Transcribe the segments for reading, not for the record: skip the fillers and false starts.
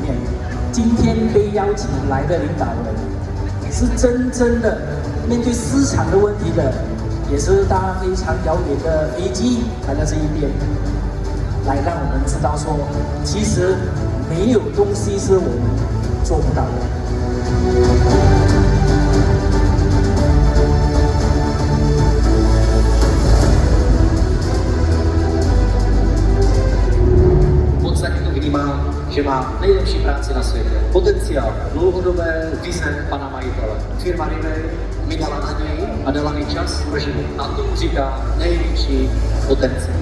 面，今天被邀请来的领导人，是真正的面对市场的问题的，也是搭非常遥远的飞机来到这一边，来让我们知道说，其实没有东西是我们做不到的。Má nejlepší práci na světě. Potenciál, dlouhodobé vize pana majitele. Firma Riway mi dala naději a dala mi čas pro život. A tomu říká největší potenciál.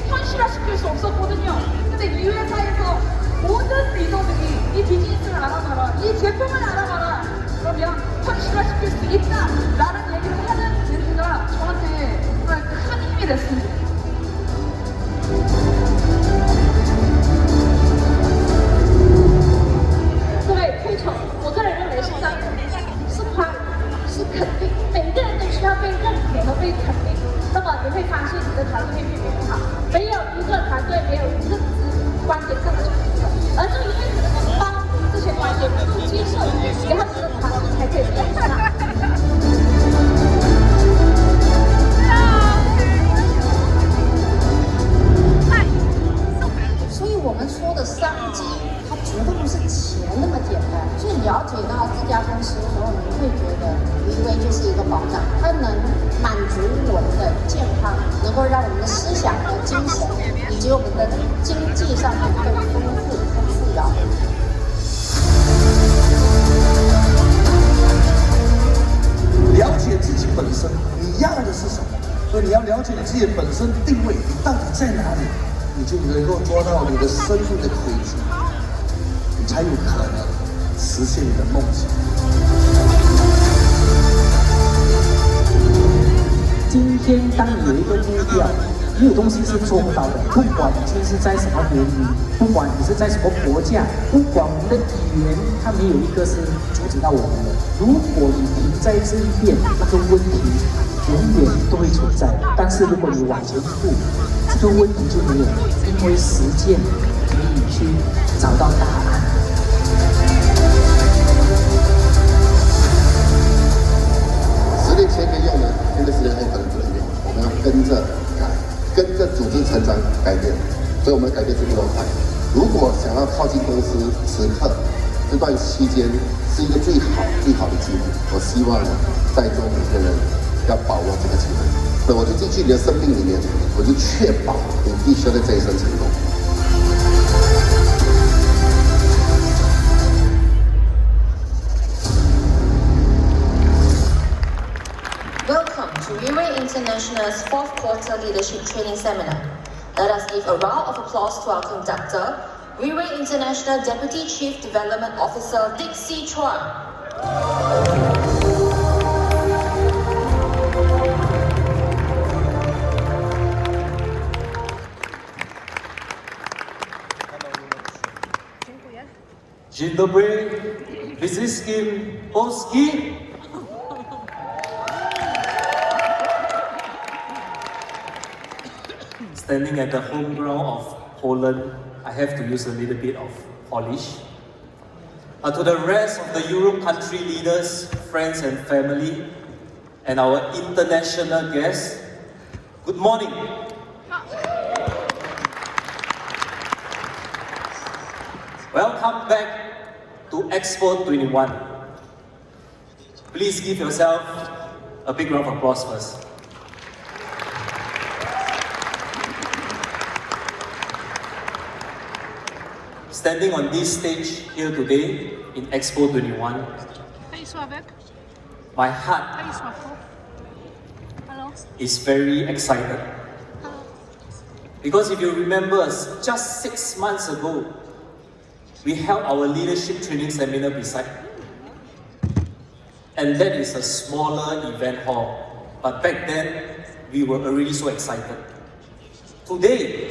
현실화시킬 수 없었거든요. 근데 이 회사에서 모든 리더들이 이 비즈니스를 알아봐라, 이 제품을 알아봐라. 그러면 현실화시킬 수 있다라는 얘기를 하는 멘트가 저한테 정말 큰 힘이 됐습니다. 各位推崇，我个人认为是这样的，是夸奖，是肯定，每个人都需要被认可和被肯定。那么你会发现你的团队会越来越好，没有一个团队没有一个观点这么强的，而这一定可能帮这些观点能够接受，然后这个团队才可以变大。所以我们说的商机，它绝对不是钱那么简单。所以了解到这家公司的时候，你会觉得Riway就是一个保障，它能满足我们的健康，能够让我们的思想和精神，以及我们的经济上面更丰富、更富饶。了解自己本身，你要的是什么？所以你要了解你自己本身定位，你到底在哪里，你就能够抓到你的生命的轨迹，你才有可能实现你的梦想。今天当你有一个目标，没有东西是做不到的。不管你今天是在什么年龄，不管你是在什么国家，不管我们的语言，它没有一个是阻止到我们的。如果你停在这一边，那个问题永远都会存在。但是如果你往前一步，这个问题就没有了，因为实践可以去找到答案。10年前可以用的，现在10年后可能不能用。我们要跟着改，跟着组织成长改变，所以我们改变是不能快。如果想要靠近公司，此刻这段期间是一个最好的机会。我希望在座每个人要把握这个机会。那我就进去你的生命里面，我就确保你必须要在这一生成功。Welcome to Riway International's 4th Quarter Leadership Training Seminar. Let us give a round of applause to our conductor, Riway International Deputy Chief Development Officer Dixie Chuan. Dzień dobry, wszystkim Polski. Standing at the home ground of Poland, I have to use a little bit of Polish. To the rest of the Europe country leaders, friends and family, and our international guests, good morning. Welcome back to Expo 21. Please give yourself a big round of applause first. Standing on this stage here today in Expo 21, my heart is very excited. Because if you remember, just 6 months ago, we held our leadership training seminar beside. And that is a smaller event hall. But back then, we were already so excited. Today,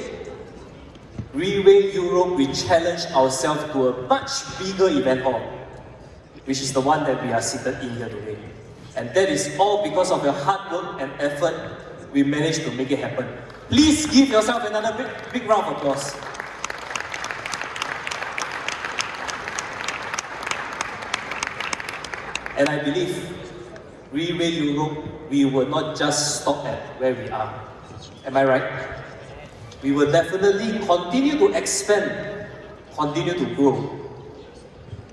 Riway Europe, we challenge ourselves to a much bigger event hall, which is the one that we are seated in here today. And that is all because of your hard work and effort, we managed to make it happen. Please give yourself another big round of applause. And I believe Re-Way Europe, we will not just stop at where we are. Am I right? We will definitely continue to expand, continue to grow.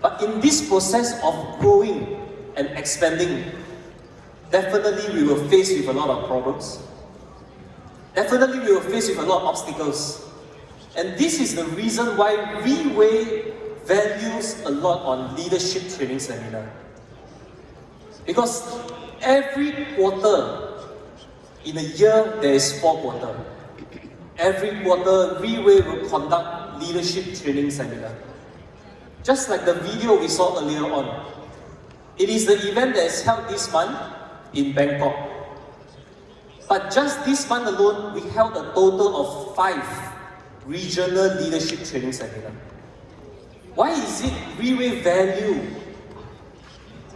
But in this process of growing and expanding, definitely we will face with a lot of problems. Definitely we will face with a lot of obstacles. And this is the reason why Re-Way values a lot on leadership training seminar. Because every quarter in a year, there is 4 quarters. Every quarter, Re-Way will conduct leadership training seminar. Just like the video we saw earlier on. It is the event that is held this month in Bangkok. But just this month alone, we held a total of 5 regional leadership training seminars. Why is it Re-Way value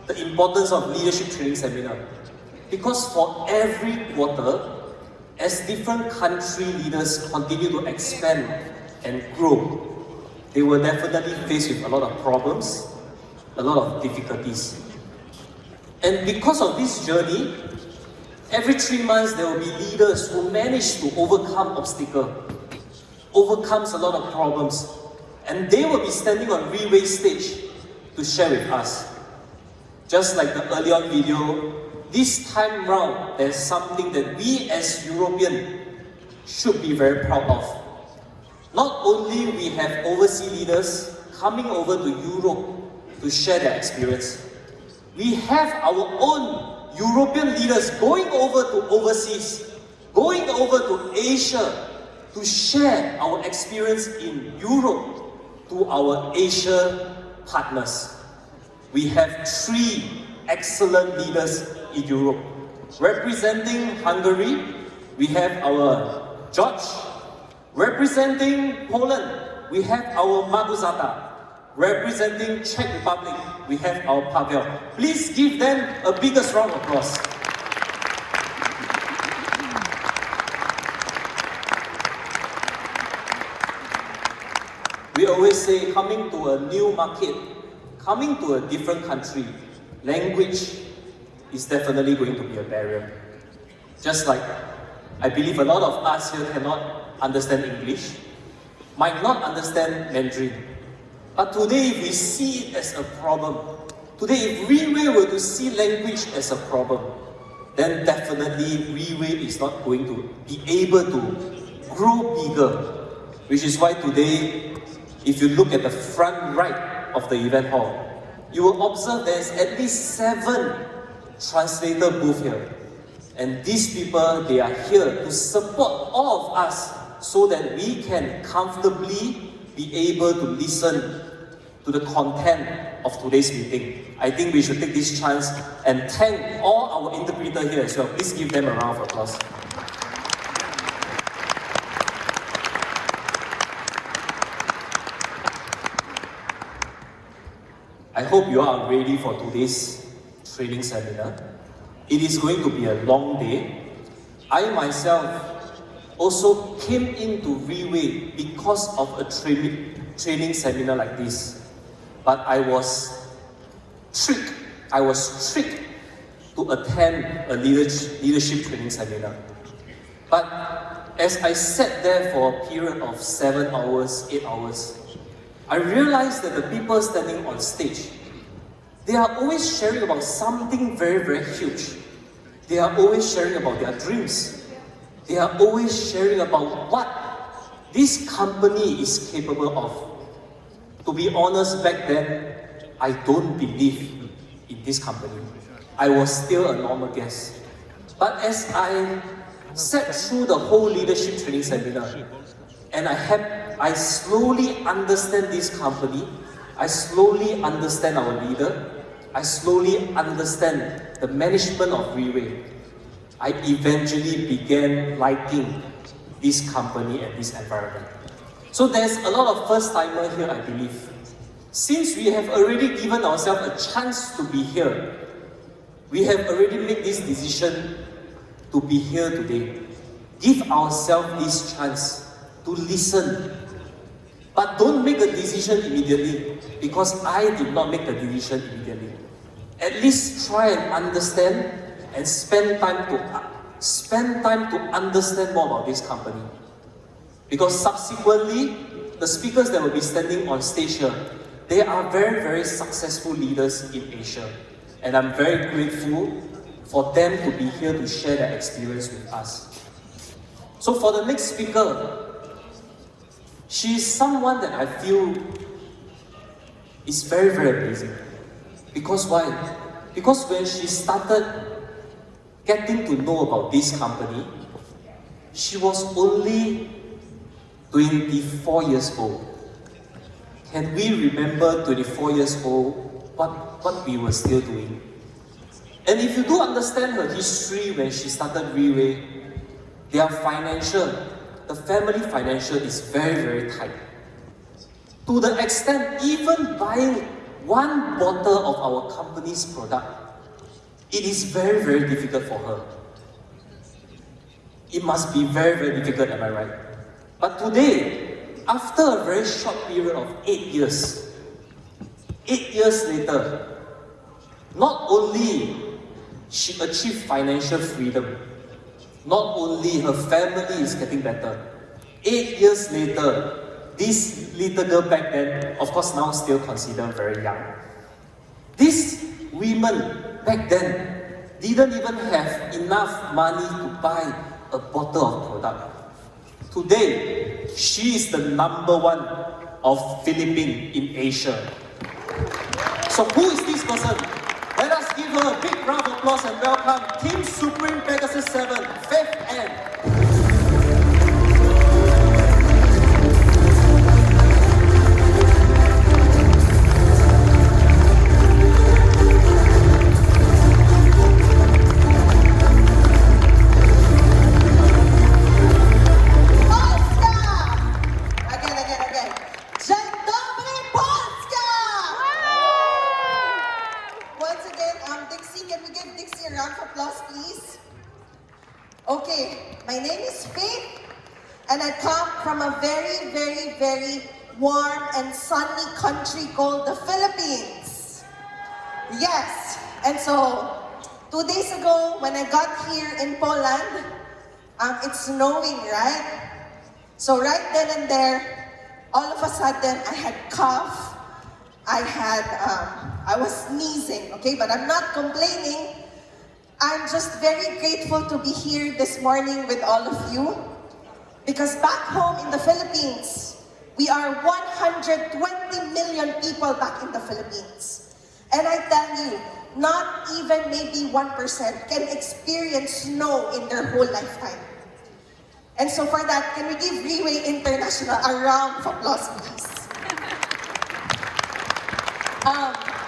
the importance of leadership training seminar? Because for every quarter, as different country leaders continue to expand and grow, they will definitely face with a lot of problems, a lot of difficulties. And because of this journey, every 3 months there will be leaders who manage to overcome obstacles, overcomes a lot of problems, and they will be standing on Re-Way stage to share with us. Just like the earlier on video, this time round, there's something that we as Europeans should be very proud of. Not only we have overseas leaders coming over to Europe to share their experience, we have our own European leaders going over to overseas, going over to Asia to share our experience in Europe to our Asia partners. We have 3 excellent leaders in Europe. Representing Hungary, we have our George. Representing Poland, we have our Małgorzata. Representing Czech Republic, we have our Pavel. Please give them a biggest round of applause. We always say, coming to a new market, coming to a different country, language is definitely going to be a barrier. Just like, I believe a lot of us here cannot understand English, might not understand Mandarin. But today, if we see it as a problem, today if Re-Way were to see language as a problem, then definitely Re-Way is not going to be able to grow bigger. Which is why today, if you look at the front right of the event hall, you will observe there's at least 7 translator booths here. And these people, they are here to support all of us so that we can comfortably be able to listen to the content of today's meeting. I think we should take this chance and thank all our interpreters here as well. Please give them a round of applause. I hope you are ready for today's training seminar. It is going to be a long day. I myself also came into Re-Way because of a training seminar like this. But I was tricked to attend a leadership training seminar. But as I sat there for a period of 7 hours, 8 hours, I realized that the people standing on stage, they are always sharing about something very, very huge. They are always sharing about their dreams. They are always sharing about what this company is capable of. To be honest, back then, I don't believe in this company. I was still a normal guest. But as I sat through the whole leadership training seminar, and I slowly understand this company, I slowly understand our leader, I slowly understand the management of Re-Way. I eventually began liking this company and this environment. So there's a lot of first-timers here, I believe. Since we have already given ourselves a chance to be here, we have already made this decision to be here today. Give ourselves this chance to listen. But don't make a decision immediately, because I did not make the decision immediately. At least try and understand and spend time to understand more about this company. Because subsequently, the speakers that will be standing on stage here, they are very, very successful leaders in Asia. And I'm very grateful for them to be here to share their experience with us. So for the next speaker, she is someone that I feel is very, very amazing. Because why? Because when she started getting to know about this company, she was only 24 years old. Can we remember 24 years old, what we were still doing? And if you do understand her history when she started Riway, their financial, the family financial is very, very tight. To the extent, even buying one bottle of our company's product, it is very, very difficult for her. It must be very, very difficult, am I right? But today, after a very short period of 8 years, 8 years later, not only she achieved financial freedom, not only her family is getting better, 8 years later, this little girl back then, of course now still considered very young, these women back then didn't even have enough money to buy a bottle of product. Today, she is the #1 of Philippines in Asia. So who is this person? Let us give her a big round of applause and welcome Team Supreme Pegasus 7, Faith Ann. Okay, my name is Faith, and I come from a very, very, very warm and sunny country called the Philippines. Yes, and so 2 days ago when I got here in Poland, it's snowing, right? So right then and there, all of a sudden I had cough, I was sneezing, okay, but I'm not complaining. I'm just very grateful to be here this morning with all of you, because back home in the Philippines, we are 120 million people back in the Philippines. And I tell you, not even maybe 1% can experience snow in their whole lifetime. And so for that, can we give Riway International a round of applause, please?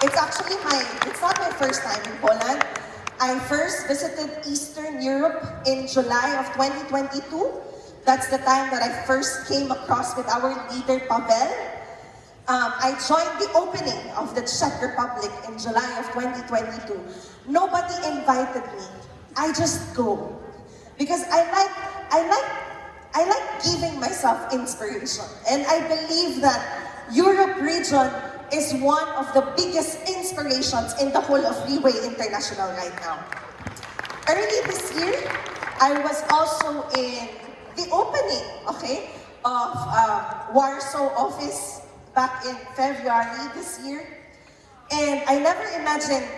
It's not my first time in Poland. I first visited Eastern Europe in July of 2022. That's the time that I first came across with our leader, Pavel. I joined the opening of the Czech Republic in July of 2022. Nobody invited me. I just go. Because I like giving myself inspiration. And I believe that Europe region is one of the biggest inspirations in the whole of Riway International right now. Early this year, I was also in the opening, okay, of Warsaw office back in February this year. And I never imagined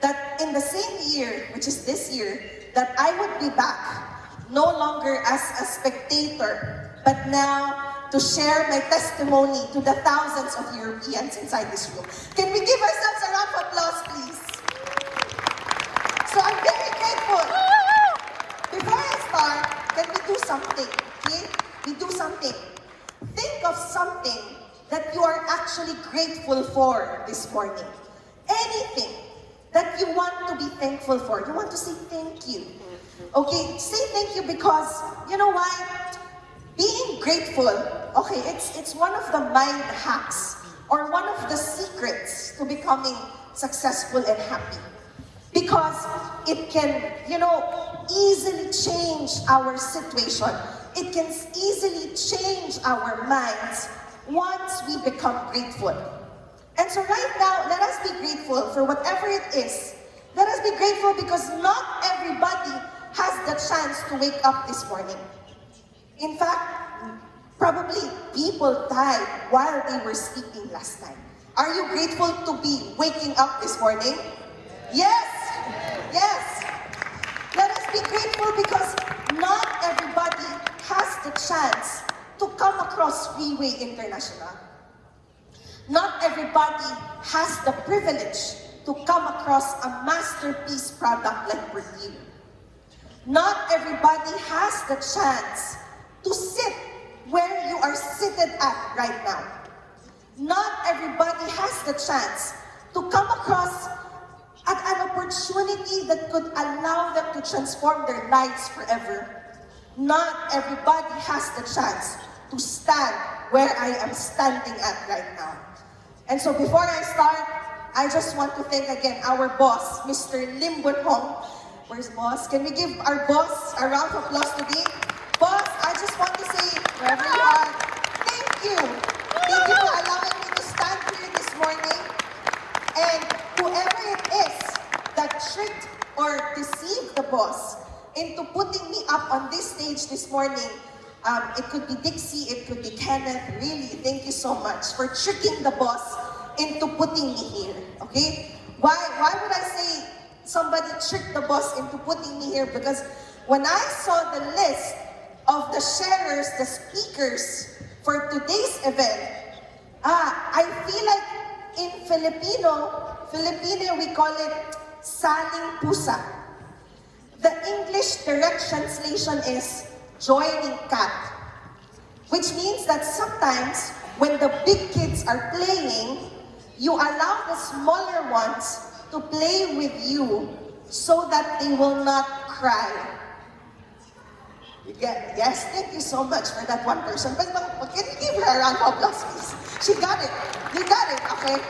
that in the same year, which is this year, that I would be back, no longer as a spectator, but now to share my testimony to the thousands of Europeans inside this room. Can we give ourselves a round of applause, please? So I'm very grateful. Before I start, can we do something? Okay? We do something. Think of something that you are actually grateful for this morning. Anything that you want to be thankful for. You want to say thank you. Okay, say thank you because, you know why? Being grateful, okay, it's one of the mind hacks or one of the secrets to becoming successful and happy. Because it can, easily change our situation. It can easily change our minds once we become grateful. And so right now, let us be grateful for whatever it is. Let us be grateful because not everybody has the chance to wake up this morning. In fact, probably people died while they were sleeping last night. Are you grateful to be waking up this morning? Yes! Yes! Let us be grateful because not everybody has the chance to come across Freeway International. Not everybody has the privilege to come across a masterpiece product like Perfume. Not everybody has the chance to sit where you are seated at right now. Not everybody has the chance to come across at an opportunity that could allow them to transform their lives forever. Not everybody has the chance to stand where I am standing at right now. And so before I start, I just want to thank again our boss, Mr. Lim Boon Hong. Where's boss? Can we give our boss a round of applause today? Boss, I just want to say, wherever you are, thank you. Thank you for allowing me to stand here this morning. And whoever it is that tricked or deceived the boss into putting me up on this stage this morning, it could be Dixie, it could be Kenneth. Really, thank you so much for tricking the boss into putting me here, okay? Why would I say somebody tricked the boss into putting me here? Because when I saw the list of the sharers, the speakers for today's event, I feel like in Filipino we call it saling pusa. The English direct translation is joining cat, which means that sometimes when the big kids are playing, you allow the smaller ones to play with you so that they will not cry. Yes, thank you so much for that one person. But can you give her a round of applause, please? She got it. You got it, okay?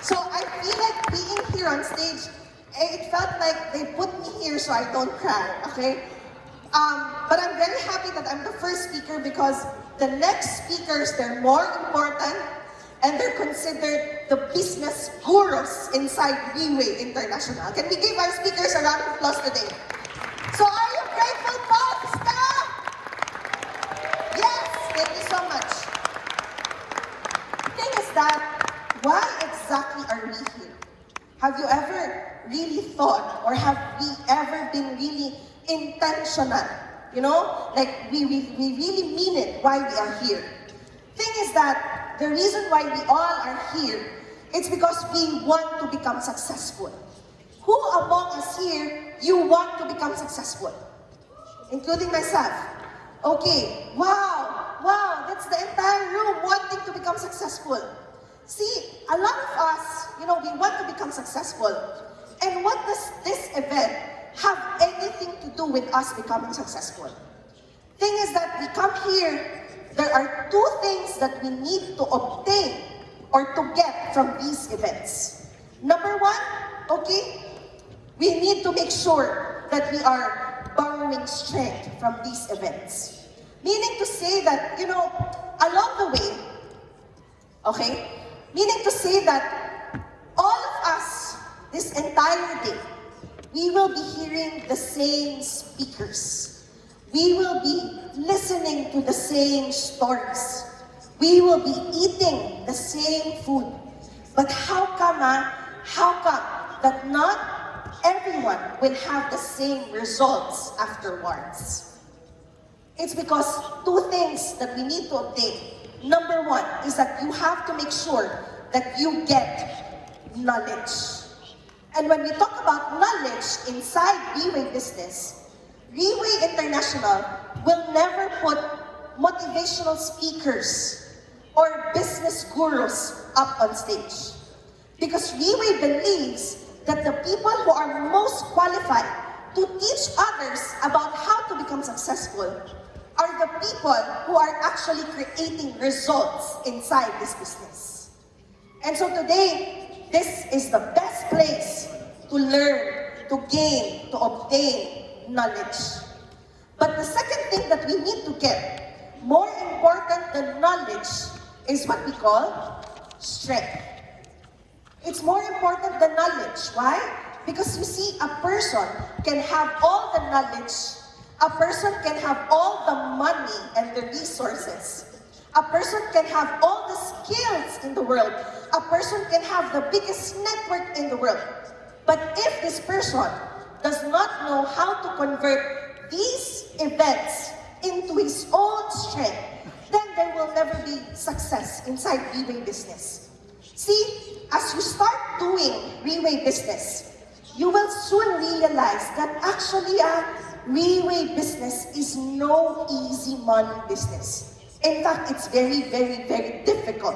So I feel like being here on stage, it felt like they put me here so I don't cry, okay? But I'm very happy that I'm the first speaker because the next speakers, they're more important and they're considered the business gurus inside Freeway International. Can we give our speakers a round of applause today? So are you grateful, folks? Yes, thank you so much. The thing is that, why exactly are we here? Have you ever really thought, or have we ever been really intentional? Like we really mean it why we are here. Thing is that the reason why we all are here, it's because we want to become successful. Who among us here, you want to become successful? Including myself. Okay, wow, that's the entire room wanting to become successful. See, a lot of us, we want to become successful. And what does this event have anything to do with us becoming successful? Thing is that we come here, there are two things that we need to obtain or to get from these events. Number one, okay, we need to make sure that we are borrowing strength from these events. Meaning to say that, along the way, okay, meaning to say that all of us, this entire day, we will be hearing the same speakers. We will be listening to the same stories. We will be eating the same food. But how come that not everyone will have the same results afterwards? It's because two things that we need to obtain. Number one is that you have to make sure that you get knowledge. And when we talk about knowledge inside Freeway business, Freeway International will never put motivational speakers or business gurus up on stage. Because Freeway believes that the people who are most qualified to teach others about how to become successful are the people who are actually creating results inside this business. And so today, this is the best place to learn to gain, to obtain knowledge. But the second thing that we need to get, more important than knowledge, is what we call strength. It's more important than knowledge. Why? Because you see, a person can have all the knowledge, a person can have all the money and the resources, a person can have all the skills in the world, a person can have the biggest network in the world. But if this person does not know how to convert these events into his own strength, then there will never be success inside Reway business. See, as you start doing Reway business, you will soon realize that actually a Reway business is no easy money business. In fact, it's very, very, very difficult.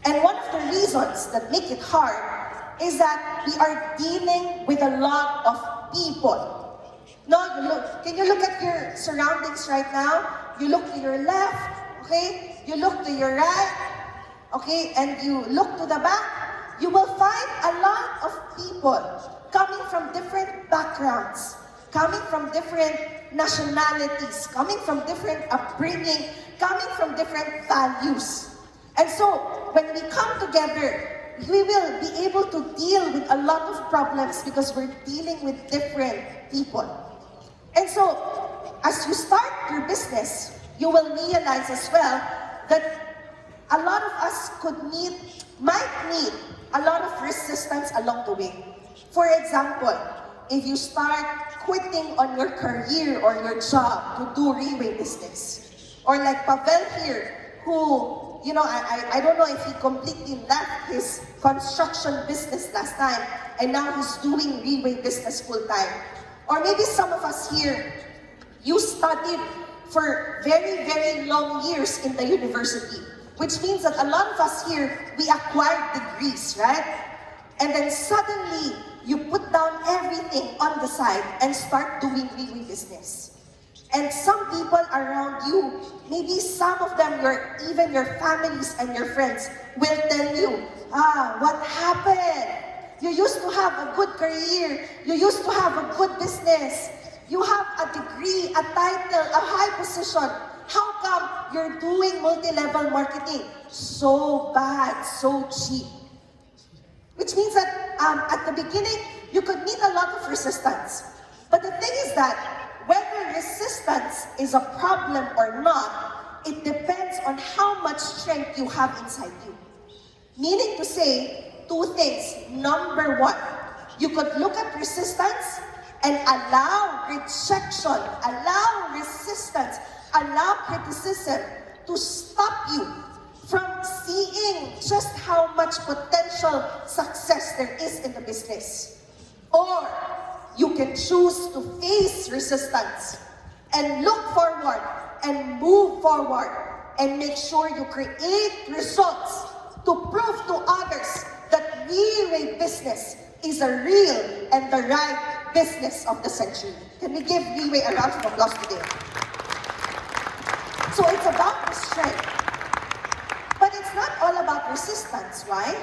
And one of the reasons that make it hard is that we are dealing with a lot of people. No, can you look at your surroundings right now? You look to your left, okay? You look to your right, okay? And you look to the back, you will find a lot of people coming from different backgrounds, coming from different nationalities, coming from different upbringing, coming from different values. And so, when we come together, we will be able to deal with a lot of problems because we're dealing with different people. And so, as you start your business, you will realize as well that a lot of us might need a lot of resistance along the way. For example, if you start quitting on your career or your job to do Reway business, or like Pavel here, who, you know, I don't know if he completely left his construction business last time and now he's doing Reway business full time. Or maybe some of us here, you studied for very, very long years in the university, which means that a lot of us here, we acquired degrees, right? And then suddenly, you put down everything on the side and start doing Reway business. And some people around you, maybe some of them, even your families and your friends, will tell you, what happened? You used to have a good career. You used to have a good business. You have a degree, a title, a high position. How come you're doing multi-level marketing? So bad, so cheap. Which means that at the beginning, you could meet a lot of resistance. But the thing is that whether resistance is a problem or not, it depends on how much strength you have inside you. Meaning to say, two things. Number one, you could look at resistance and allow rejection, allow resistance, allow criticism to stop you from seeing just how much potential success there is in the business. Or you can choose to face resistance and look forward and move forward and make sure you create results to prove to others that Reway business is a real and the right business of the century. Can we give Reway a round of applause today? So it's about the strength. But it's not all about resistance. Why?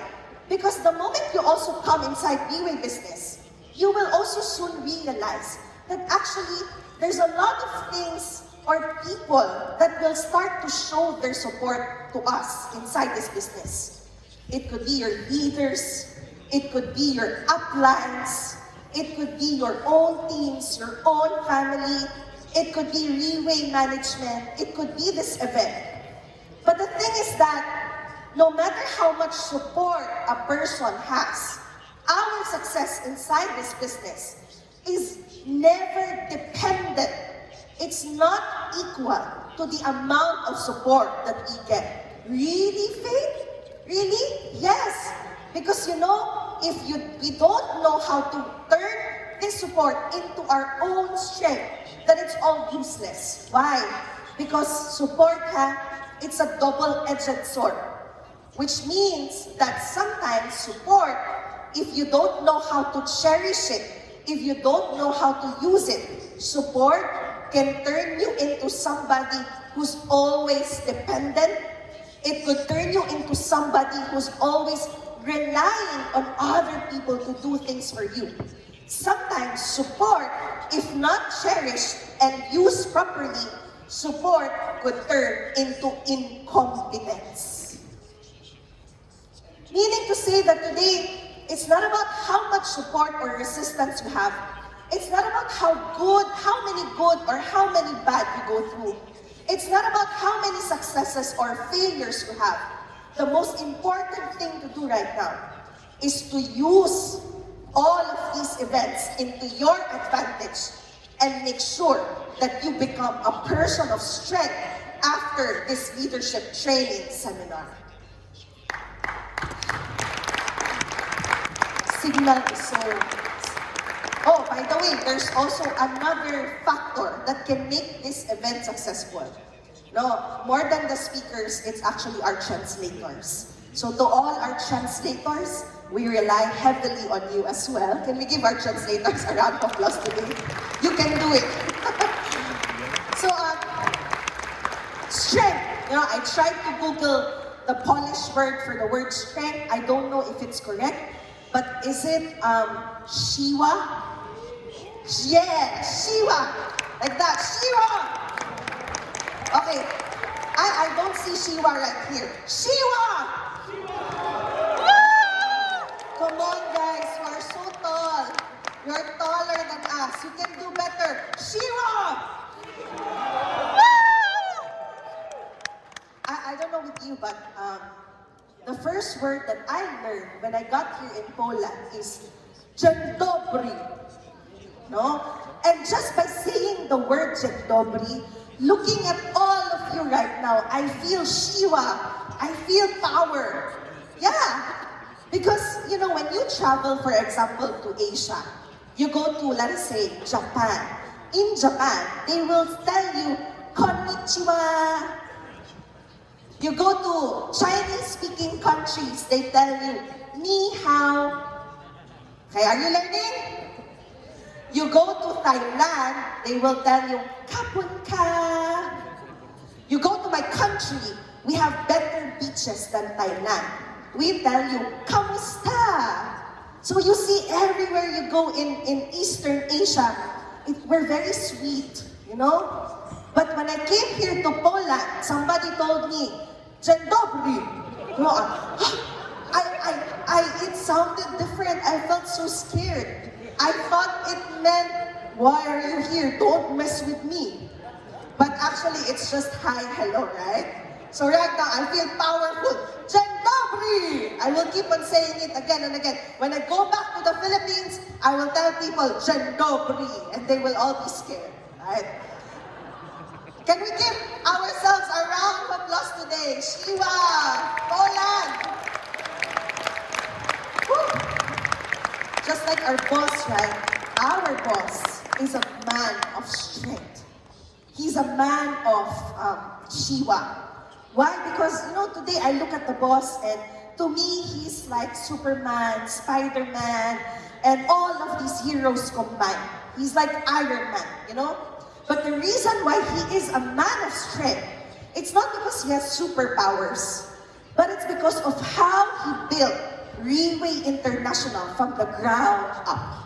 Because the moment you also come inside Reway business, you will also soon realize that actually there's a lot of things or people that will start to show their support to us inside this business. It could be your leaders, it could be your uplines, it could be your own teams, your own family, it could be Reway management, it could be this event. But the thing is that no matter how much support a person has, our success inside this business is never dependent. It's not equal to the amount of support that we get. Really, Faith? Really? Yes. Because you know, if we don't know how to turn this support into our own strength, then it's all useless. Why? Because support, it's a double-edged sword. Which means that sometimes support, if you don't know how to cherish it, if you don't know how to use it, support can turn you into somebody who's always dependent. It could turn you into somebody who's always relying on other people to do things for you. Sometimes support, if not cherished and used properly, support could turn into incompetence. Meaning to say that today, it's not about how much support or resistance you have. It's not about how many good or how many bad you go through. It's not about how many successes or failures you have. The most important thing to do right now is to use all of these events into your advantage and make sure that you become a person of strength after this leadership training seminar. Signal is so... Oh, by the way, there's also another factor that can make this event successful. No, more than the speakers, it's actually our translators. So to all our translators, we rely heavily on you as well. Can we give our translators a round of applause today? You can do it. So, strength. I tried to Google the Polish word for the word strength. I don't know if it's correct, but is it siła? Yeah, siła. Like that, siła. Okay, I don't see siła right here. Siła! Come on, guys, you are so tall. You're taller than us. You can do better. Siła! I don't know with you, but the first word that I learned when I got here in Poland is dzień dobry. No? And just by saying the word dzień dobry, looking at all of you right now, I feel siła. I feel power. Yeah. Because, when you travel, for example, to Asia, you go to, let us say, Japan. In Japan, they will tell you, konnichiwa. You go to Chinese-speaking countries, they tell you, ni hao. Okay, are you learning? You go to Thailand, they will tell you, kapun ka. You go to my country, we have better beaches than Thailand. We tell you, kamusta? So you see, everywhere you go in Eastern Asia, we're very sweet, But when I came here to Poland, somebody told me, dzień dobry. It sounded different. I felt so scared. I thought it meant, why are you here? Don't mess with me. But actually, it's just hi, hello, right? So right now, I feel powerful. Dzień dobry! I will keep on saying it again and again. When I go back to the Philippines, I will tell people, dzień dobry, and they will all be scared, right? Can we give ourselves a round of applause today? Siła! Poland! Woo! Just like our boss, right? Our boss is a man of strength. He's a man of siwa. Why? Because, today I look at the boss and to me, he's like Superman, Spider-Man, and all of these heroes combined. He's like Iron Man, But the reason why he is a man of strength, it's not because he has superpowers, but it's because of how he built Riway International from the ground up.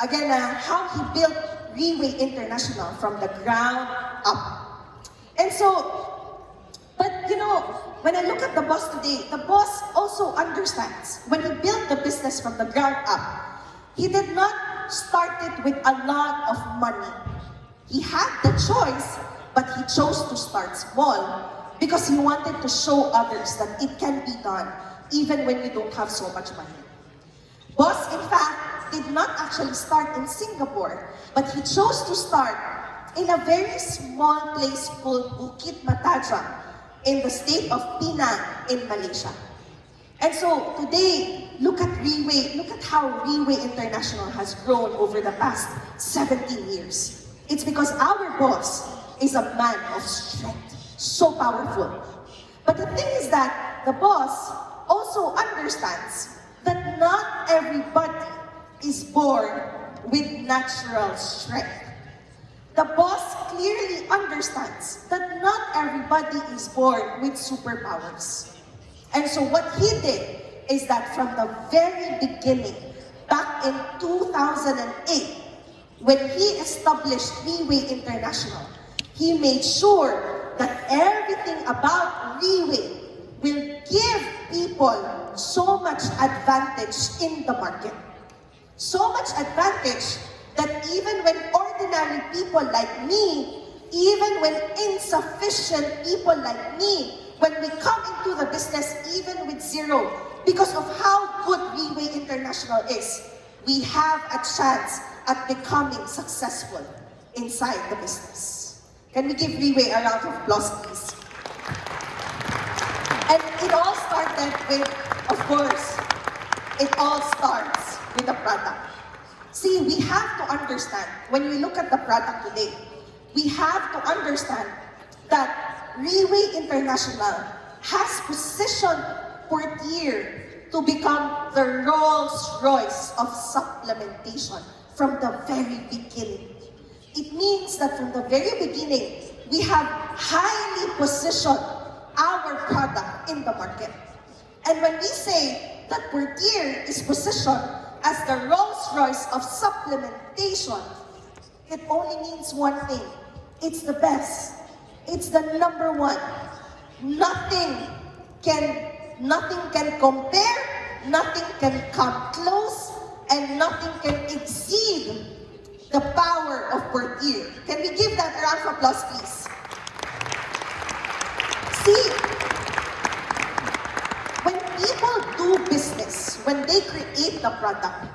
Again, how he built Riway International from the ground up. And so, but when I look at the boss today, the boss also understands when he built the business from the ground up, he did not start it with a lot of money. He had the choice, but he chose to start small because he wanted to show others that it can be done even when you don't have so much money. Boss, in fact, did not actually start in Singapore, but he chose to start in a very small place called Bukit Matajang in the state of Penang in Malaysia. And so today, look at Riway, look at how Riway International has grown over the past 17 years. It's because our boss is a man of strength, so powerful. But the thing is that the boss also understands that not everybody is born with natural strength. The boss clearly understands that not everybody is born with superpowers. And so what he did is that from the very beginning, back in 2008, when he established Riway International, he made sure that everything about Riway will give people so much advantage in the market. So much advantage that even when ordinary people like me, even when insufficient people like me, when we come into the business even with zero, because of how good Riway International is, we have a chance at becoming successful inside the business. Can we give Riway a round of applause, please? And it all started with, of course, it all starts with the product. See, we have to understand, when we look at the product today, we have to understand that Riway International has positioned Portier to become the Rolls-Royce of supplementation from the very beginning. It means that from the very beginning, we have highly positioned our product in the market. And when we say that Portier is positioned as the Rolls-Royce of supplementation, it only means one thing. It's the best. It's the number one. Nothing can compare, nothing can come close, and nothing can exceed the power of Portier. Can we give that a round of applause, please? See, when people do business, when they create the product,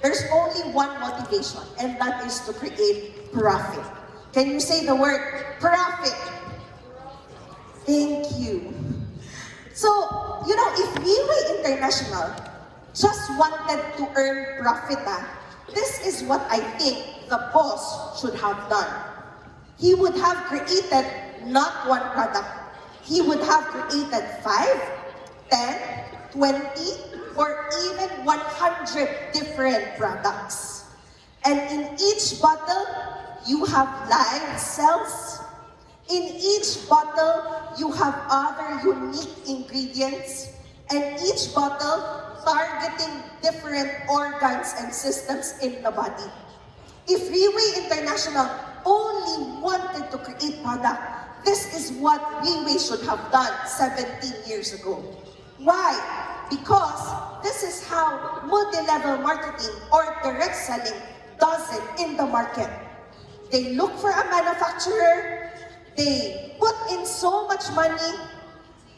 there's only one motivation, and that is to create profit. Can you say the word profit? Thank you. So, you know, if Riway International just wanted to earn profit, this is what I think the boss should have done. He would have created not one product. He would have created 5, 10, 20, or even 100 different products. And in each bottle, you have live cells. In each bottle, you have other unique ingredients. And each bottle targeting different organs and systems in the body. If Riway International only wanted to create product, this is what Riway should have done 17 years ago. Why? Because this is how multi-level marketing or direct selling does it in the market. They look for a manufacturer, they put in so much money,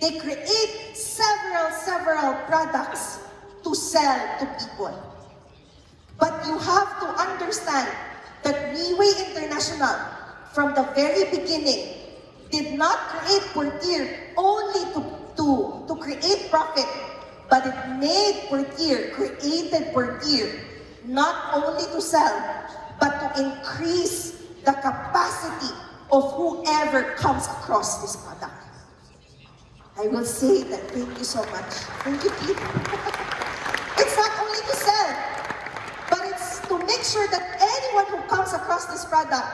they create several products to sell to people. But you have to understand that Riway International, from the very beginning, did not create Portier only to create profit, but it made Portier, created Portier, not only to sell, but to increase the capacity of whoever comes across this product. I will say that thank you so much. Thank you, Pete. It's not only to sell, but it's to make sure that anyone who comes across this product,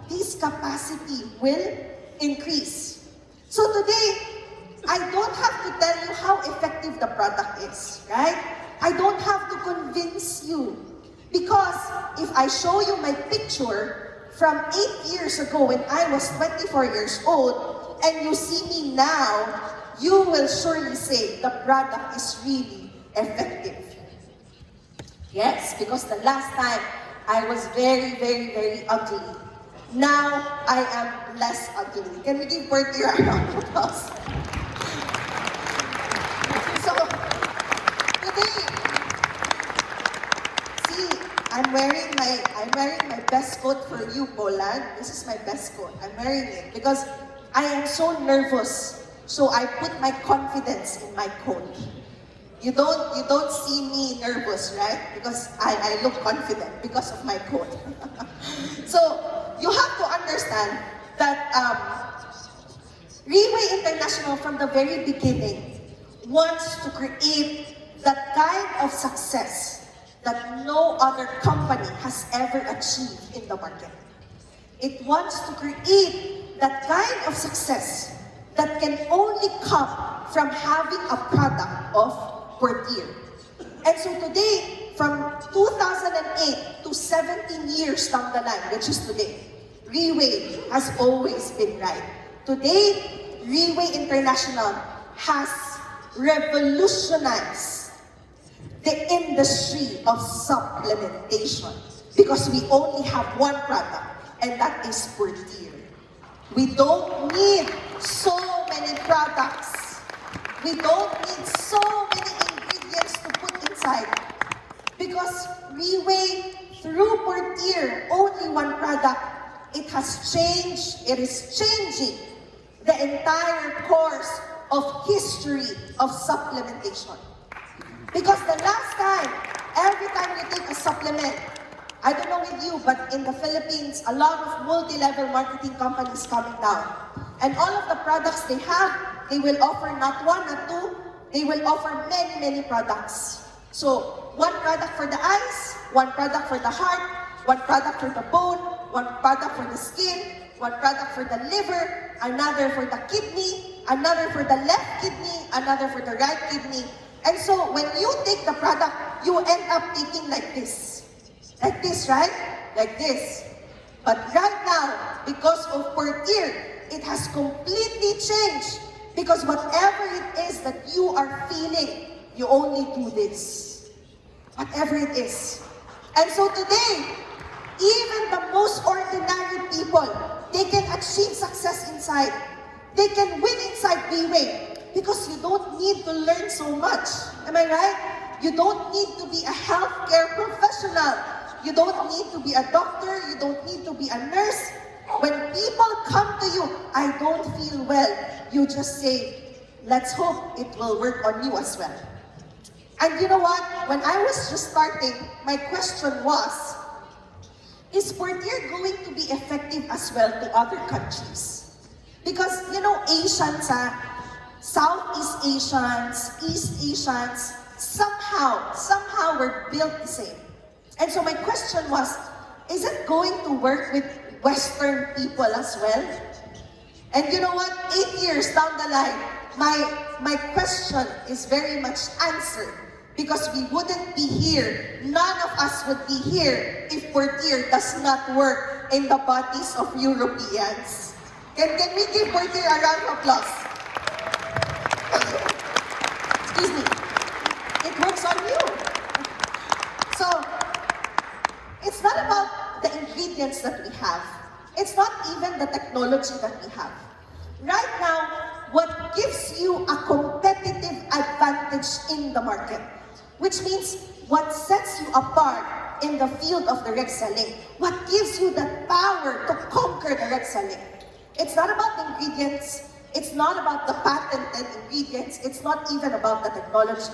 this capacity will increase. So today, I don't have to tell you how effective the product is, right? I don't have to convince you. Because if I show you my picture from 8 years ago when I was 24 years old, and you see me now, you will surely say the product is really effective. Yes, because the last time I was very ugly. Now I am less ugly. Can we give Portier a round of applause? So today, see, I'm wearing my best coat for you, Poland. This is my best coat. I'm wearing it because I am so nervous. So I put my confidence in my coat. You don't see me nervous, right? Because I look confident because of my coat. So you have to understand that Riway International from the very beginning wants to create that kind of success that no other company has ever achieved in the market. It wants to create that kind of success that can only come from having a product of Portier. And so today, from 2008 to 17 years down the line, which is today, Riway has always been right. Today, Riway International has revolutionized the industry of supplementation because we only have one product, and that is Portir. We don't need so many products. We don't need so many ingredients to put inside because Riway, through Portir, only one product, it has changed, it is changing the entire course of history of supplementation. Because the last time, every time you take a supplement, I don't know with you, but in the Philippines, a lot of multi-level marketing companies coming down. And all of the products they have, they will offer not one, not two, they will offer many, many products. So, one product for the eyes, one product for the heart, one product for the bone, one product for the skin, one product for the liver, another for the kidney, another for the left kidney, another for the right kidney. And so, when you take the product, you end up taking like this. Like this, right? Like this. But right now, because of Portir, it has completely changed. Because whatever it is that you are feeling, you only do this. Whatever it is. And so today, even the most ordinary people, they can achieve success inside. They can win inside Riway. Because you don't need to learn so much. Am I right? You don't need to be a healthcare professional. You don't need to be a doctor. You don't need to be a nurse. When people come to you, I don't feel well, you just say, let's hope it will work on you as well. And you know what? When I was just starting, my question was, is Portir going to be effective as well to other countries? Because, you know, Asians, Southeast Asians, East Asians, somehow we're built the same. And so my question was, is it going to work with Western people as well? And you know what? 8 years down the line, my question is very much answered. Because we wouldn't be here, none of us would be here if Portir does not work in the bodies of Europeans. Can we give Portir a round of applause? Excuse me. It works on you. So, it's not about the ingredients that we have. It's not even the technology that we have. Right now, what gives you a competitive advantage in the market, which means what sets you apart in the field of direct selling, what gives you the power to conquer direct selling. It's not about the ingredients, it's not about the patented ingredients, it's not even about the technology,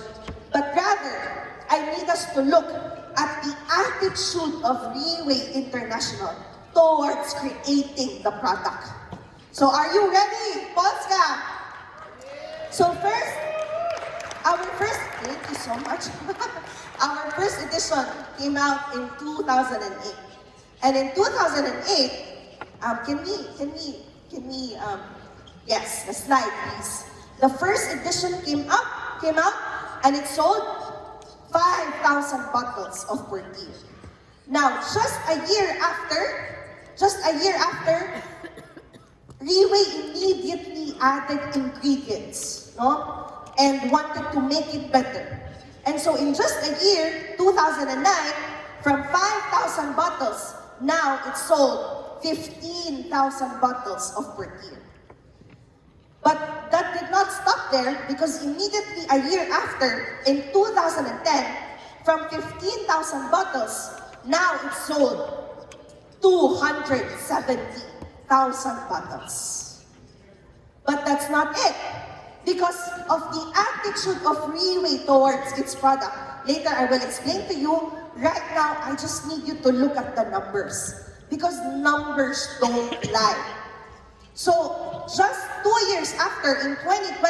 but rather, I need us to look at the attitude of Riway International towards creating the product. So are you ready, Polska? So thank you so much. Our first edition came out in 2008. And in 2008, yes, the slide please. The first edition came out, and it sold 5,000 bottles of Portir. Now, just a year after, Riway immediately added ingredients, no? And wanted to make it better. And so in just a year, 2009, from 5,000 bottles, now it sold 15,000 bottles of Portir. But that did not stop there because immediately a year after, in 2010, from 15,000 bottles, now it sold 270,000 bottles. But that's not it. Because of the attitude of Riway towards its product. Later, I will explain to you. Right now, I just need you to look at the numbers. Because numbers don't lie. So, just 2 years after, in 2012,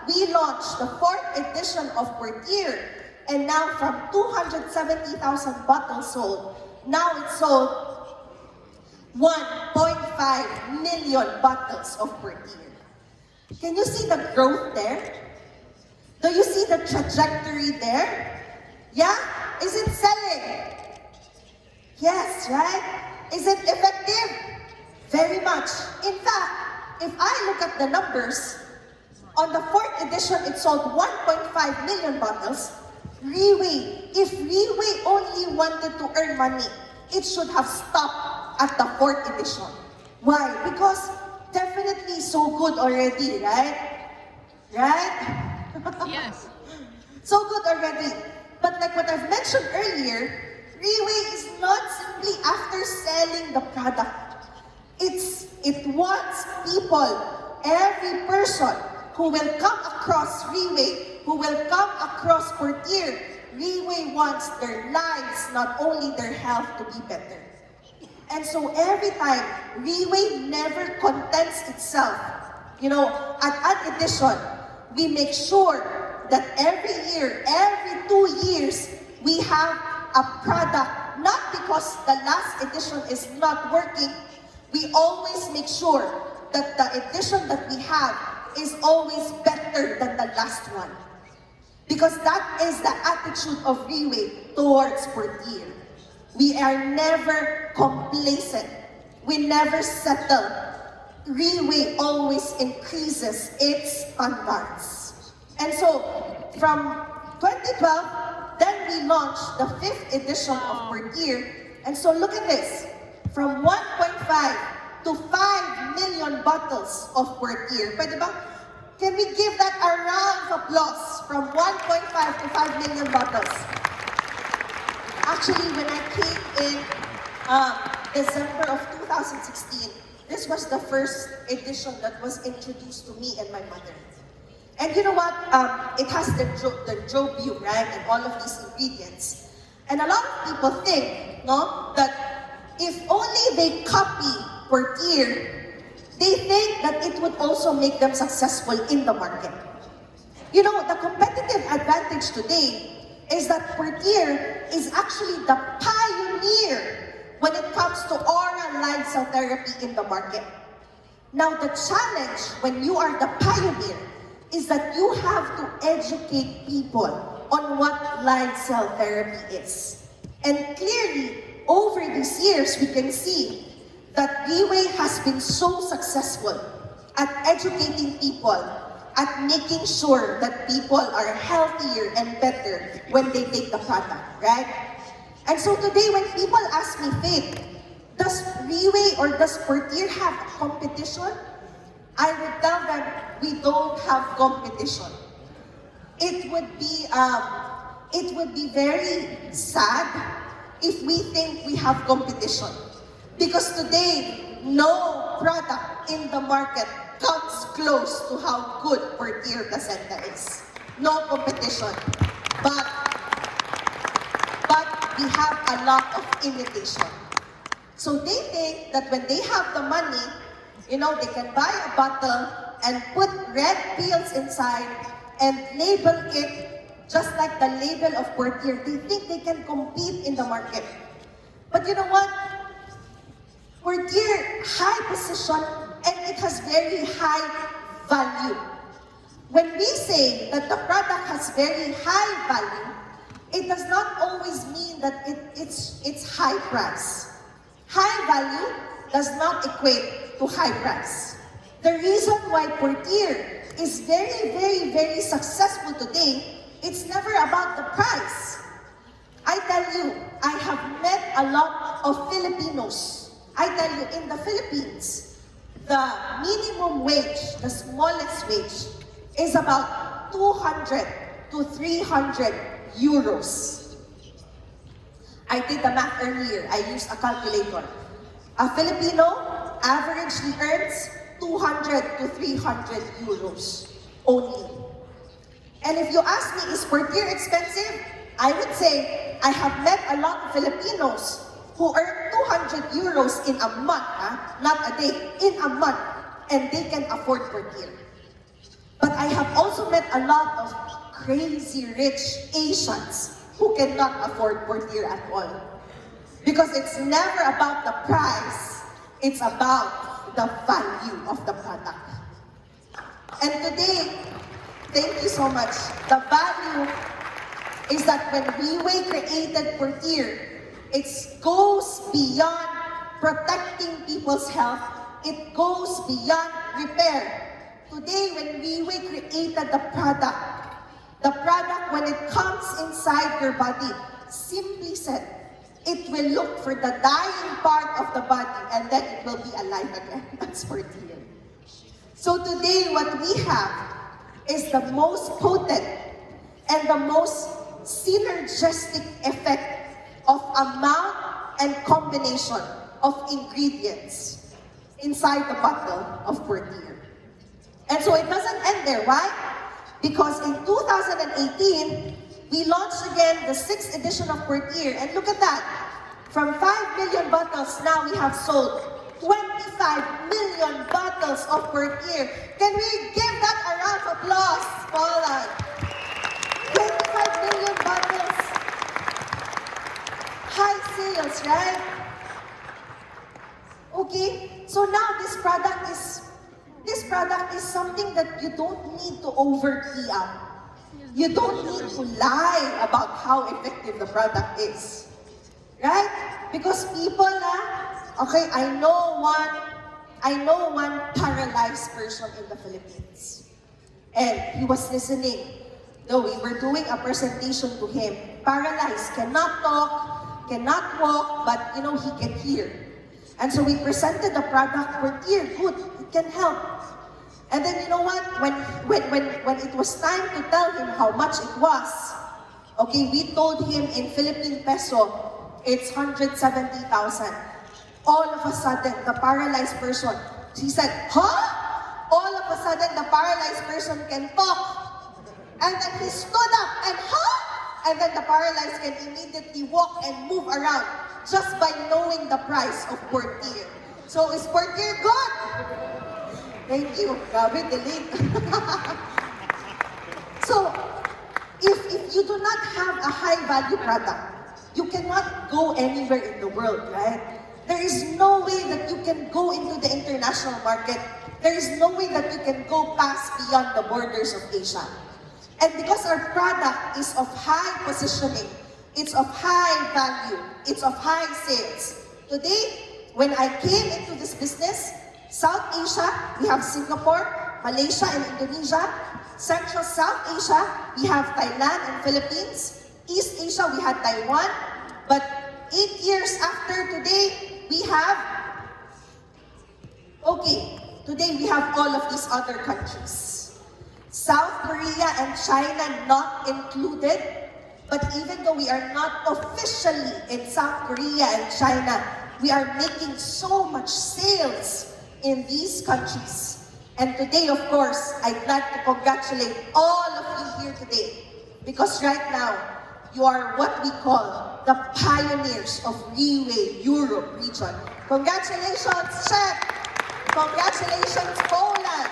we launched the 4th edition of Portir. And now, from 270,000 bottles sold, now it's sold 1.5 million bottles of Portir. Can you see the growth there? Do you see the trajectory there? Yeah? Is it selling? Yes, right? Is it effective? Very much. In fact, if I look at the numbers, on the 4th edition, it sold 1.5 million bottles. Riway, if Riway only wanted to earn money, it should have stopped at the 4th edition. Why? Because definitely so good already, right? Right? Yes. So good already. But like what I've mentioned earlier, Riway is not simply after selling the product. It wants people, every person who will come across Riway, who will come across Portier, Riway wants their lives, not only their health, to be better. And so every time, Riway never contents itself. You know, at an edition, we make sure that every year, every 2 years, we have a product, not because the last edition is not working, we always make sure that the edition that we have is always better than the last one. Because that is the attitude of Riway towards Portier. We are never complacent. We never settle. Riway always increases its standards. And so, from 2012, then we launched the 5th edition of Portier. And so look at this. From 1.5 to 5 million bottles of Portier. Pwede ba? Can we give that a round of applause? From 1.5 to 5 million bottles. Actually, when I came in December of 2016, this was the first edition that was introduced to me and my mother. And you know what? It has the Joe, right? And all of these ingredients. And a lot of people think, no, that if only they copy Portier, they think that it would also make them successful in the market. You know, the competitive advantage today is that Portier is actually the pioneer when it comes to oral live cell therapy in the market. Now, the challenge when you are the pioneer is that you have to educate people on what live cell therapy is. And clearly, over these years, we can see that Riway has been so successful at educating people, at making sure that people are healthier and better when they take the product, right? And so today, when people ask me, Faith, does Riway or does Portier have a competition? I would tell them, we don't have competition. It would be very sad if we think we have competition. Because today, no product in the market comes close to how good Portier Placenta is. No competition. But we have a lot of imitation. So they think that when they have the money, you know, they can buy a bottle and put red pills inside and label it just like the label of Portier. They think they can compete in the market. But you know what? Portier, high position, and it has very high value. When we say that the product has very high value, it does not always mean that it's high price. High value does not equate to high price. The reason why Portier is very, very, very successful today, it's never about the price. I tell you, I have met a lot of Filipinos. I tell you, in the Philippines, the minimum wage, the smallest wage, is about 200 to 300 euros. I did the math earlier. I used a calculator. A Filipino averagely earns 200 to 300 euros only. And if you ask me, is Portier expensive? I would say, I have met a lot of Filipinos who earn 200 euros in a month, not a day, in a month, and they can afford Portier. But I have also met a lot of crazy rich Asians who cannot afford Portier at all. Because it's never about the price, it's about the value of the product. And today, thank you so much. The value is that when Riway created Portier, it goes beyond protecting people's health. It goes beyond repair. Today, when Riway created the product when it comes inside your body, simply said, it will look for the dying part of the body and then it will be alive again. That's Portier. So today, what we have is the most potent and the most synergistic effect of amount and combination of ingredients inside the bottle of Portier. And so it doesn't end there. Why? Because in 2018, we launched again the 6th edition of Portier. And look at that. From 5 million bottles, now we have sold 25 million bottles of Portier. Can we give that a round of applause, Poland? 25 million bottles. High sales, right? Okay, so now this product is something that you don't need to over-tea up. You don't need to lie about how effective the product is. Right? Because people, okay, I know one paralyzed person in the Philippines. And he was listening. Though we were doing a presentation to him. Paralyzed, cannot talk, cannot walk, but he can hear. And so we presented the product Portier. Good, it can help. And then you know what? When it was time to tell him how much it was, okay, we told him in Philippine peso, it's 170,000. All of a sudden, the paralyzed person, he said, huh? All of a sudden, the paralyzed person can talk. And then he stood up and, huh? And then the paralyzed can immediately walk and move around just by knowing the price of Portier. So is Portier good? Thank you. Grabe, delete. So, if you do not have a high-value product, you cannot go anywhere in the world, right? There is no way that you can go into the international market. There is no way that you can go past beyond the borders of Asia. And because our product is of high positioning, it's of high value, it's of high sales. Today, when I came into this business, South Asia, we have Singapore, Malaysia, and Indonesia. Central South Asia, we have Thailand and Philippines. East Asia, we had Taiwan. But 8 years after today, we have, today we have all of these other countries. South Korea and China not included. But even though we are not officially in South Korea and China, we are making so much sales in these countries. And today, of course, I'd like to congratulate all of you here today. Because right now, you are what we call the pioneers of Riway Europe region. Congratulations, Czech! Congratulations, Poland!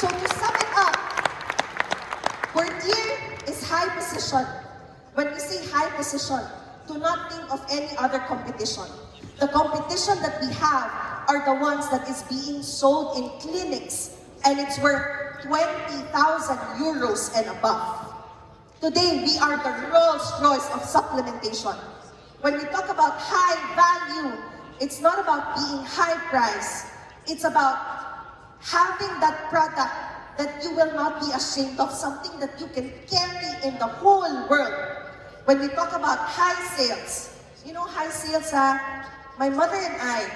So to sum it up, Portier is high position. When we say high position, do not think of any other competition. The competition that we have are the ones that is being sold in clinics and it's worth 20,000 euros and above. Today, we are the Rolls Royce of supplementation. When we talk about high value, it's not about being high price. It's about having that product that you will not be ashamed of, something that you can carry in the whole world. When we talk about high sales, high sales, my mother and I,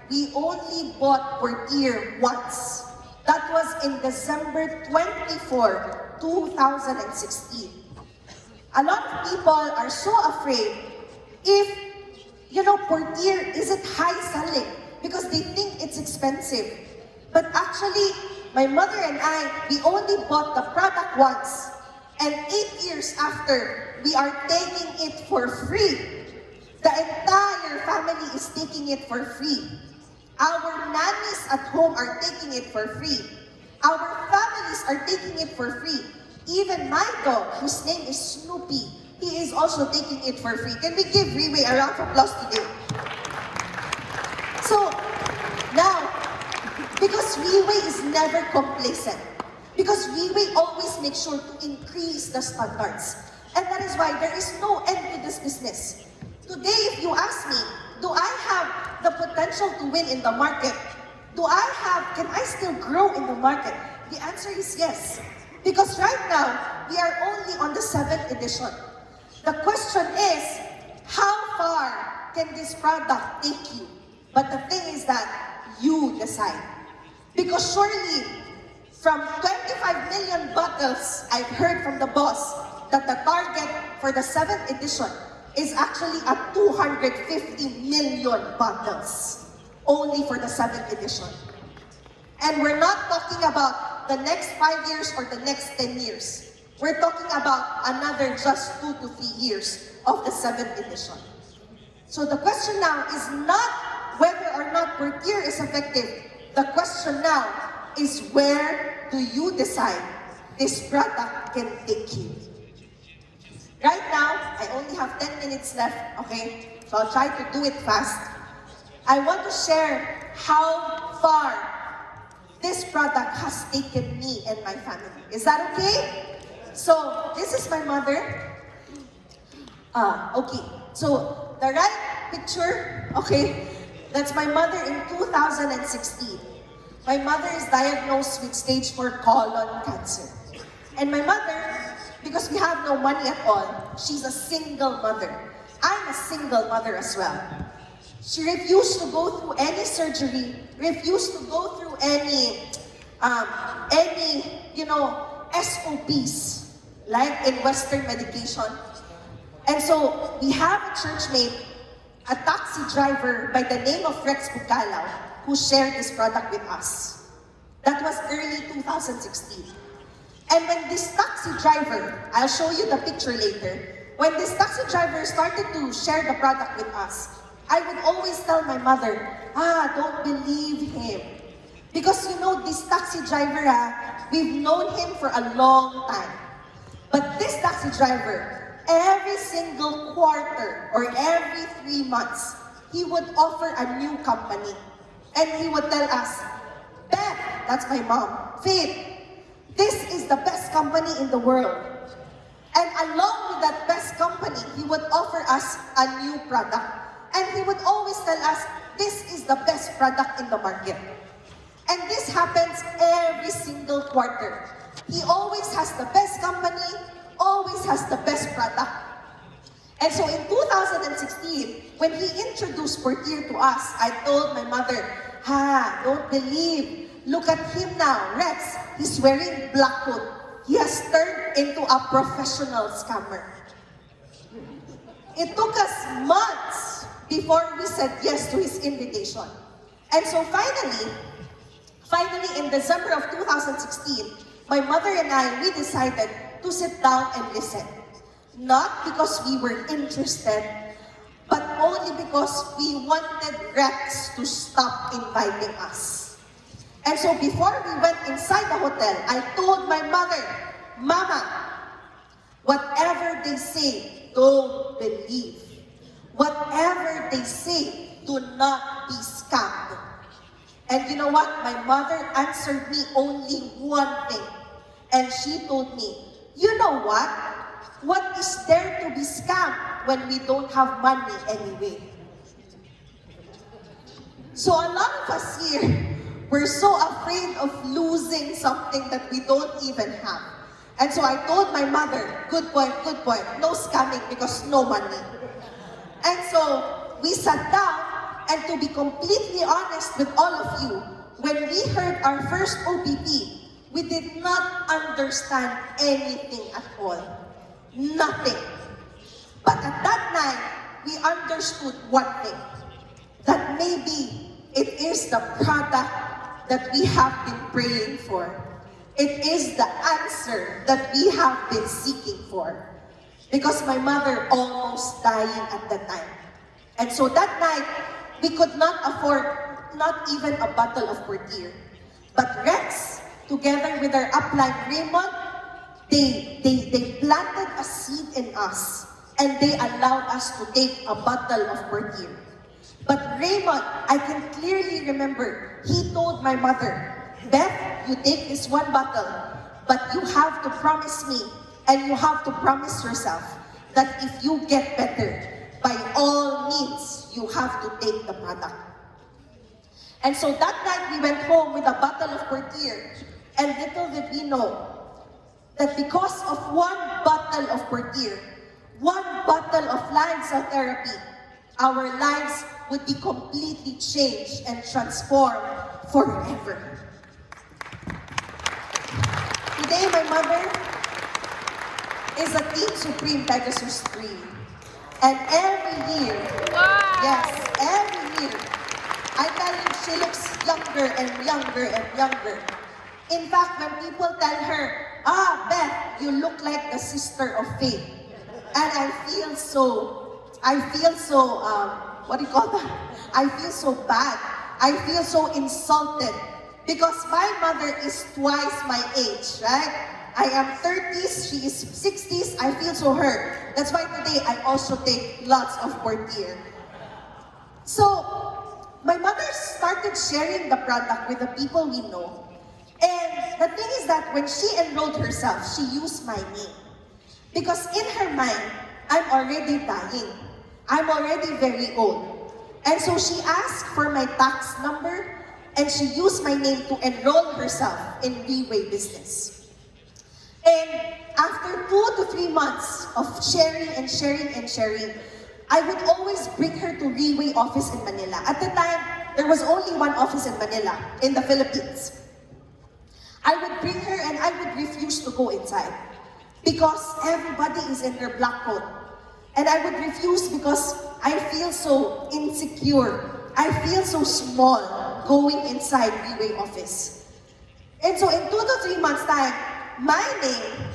we only bought Portier once. That was in December 24, 2016. A lot of people are so afraid if, Portier isn't high selling because they think it's expensive. But actually, my mother and I, we only bought the product once. And 8 years after, we are taking it for free. The entire family is taking it for free. Our nannies at home are taking it for free. Our families are taking it for free. Even my dog, whose name is Snoopy, he is also taking it for free. Can we give Riway a round of applause today? So, now, because Riway is never complacent. Because we will always make sure to increase the standards. And that is why there is no end to this business. Today, if you ask me, do I have the potential to win in the market? Can I still grow in the market? The answer is yes. Because right now, we are only on the 7th edition. The question is, how far can this product take you? But the thing is that you decide. Because surely, from 25 million bottles, I've heard from the boss that the target for the 7th edition is actually at 250 million bottles. Only for the 7th edition. And we're not talking about the next 5 years or the next 10 years. We're talking about another just 2 to 3 years of the 7th edition. So the question now is not whether or not Bertier is effective. The question now is where do you decide this product can take you? Right now, I only have 10 minutes left, okay? So I'll try to do it fast. I want to share how far this product has taken me and my family. Is that okay? So, this is my mother. Okay. So, the right picture, okay, that's my mother in 2016. My mother is diagnosed with stage 4 colon cancer. And my mother, because we have no money at all, she's a single mother. I'm a single mother as well. She refused to go through any surgery, refused to go through any SOPs, like in Western medication. And so, we have a church mate, a taxi driver by the name of Rex Bucalaw, who shared this product with us. That was early 2016. And when this taxi driver, I'll show you the picture later, when this taxi driver started to share the product with us, I would always tell my mother, don't believe him. Because this taxi driver, we've known him for a long time. But this taxi driver, every single quarter or every 3 months, he would offer a new company. And he would tell us, Beth, that's my mom, Faith, this is the best company in the world. And along with that best company, he would offer us a new product. And he would always tell us, this is the best product in the market. And this happens every single quarter. He always has the best company, always has the best product. And so in 2016, when he introduced Bertier to us, I told my mother, don't believe. Look at him now, Rex. He's wearing black coat. He has turned into a professional scammer. It took us months before we said yes to his invitation. And so finally in December of 2016, my mother and I, we decided to sit down and listen. Not because we were interested, but only because we wanted Rex to stop inviting us. And so before we went inside the hotel, I told my mother, Mama, whatever they say, don't believe. Whatever they say, do not be scammed. And you know what? My mother answered me only one thing. And she told me, you know what? What is there to be scammed when we don't have money anyway? So a lot of us here, we're so afraid of losing something that we don't even have. And so I told my mother, good point, no scamming because no money. And so we sat down, and to be completely honest with all of you, when we heard our first OPP, we did not understand anything at all. Nothing. But at that night, we understood one thing, that maybe it is the product that we have been praying for. It is the answer that we have been seeking for. Because my mother almost dying at that time. And so that night, we could not afford not even a bottle of Bertier. But Rex, together with our upline Raymond, they planted a seed in us and they allowed us to take a bottle of Bertier. But Raymond, I can clearly remember, he told my mother, Beth, you take this one bottle But you have to promise me, and you have to promise yourself, that if you get better, by all means, you have to take the product. And so that night, we went home with a bottle of Portier, and little did we know that because of one bottle of Portier, one bottle of live cell therapy, our lives would be completely changed and transformed forever. Today, my mother is a Team Supreme Pegasus 3. And every year, yes, every year, I tell you she looks younger and younger and younger. In fact, when people tell her, Beth, you look like the sister of faith. And I feel so, what do you call that? I feel so bad. I feel so insulted. Because my mother is twice my age, right? I am 30s, she is 60s, I feel so hurt. That's why today I also take lots of Portier. So, my mother started sharing the product with the people we know. And the thing is that when she enrolled herself, she used my name. Because in her mind, I'm already dying. I'm already very old. And so she asked for my tax number, and she used my name to enroll herself in Reway Business. And after 2 to 3 months of sharing and sharing and sharing, I would always bring her to Reway office in Manila. At the time, there was only one office in Manila, in the Philippines. I would bring her and I would refuse to go inside because everybody is in their black coat. And I would refuse because I feel so insecure. I feel so small going inside Reway office. And so in 2 to 3 months time, my name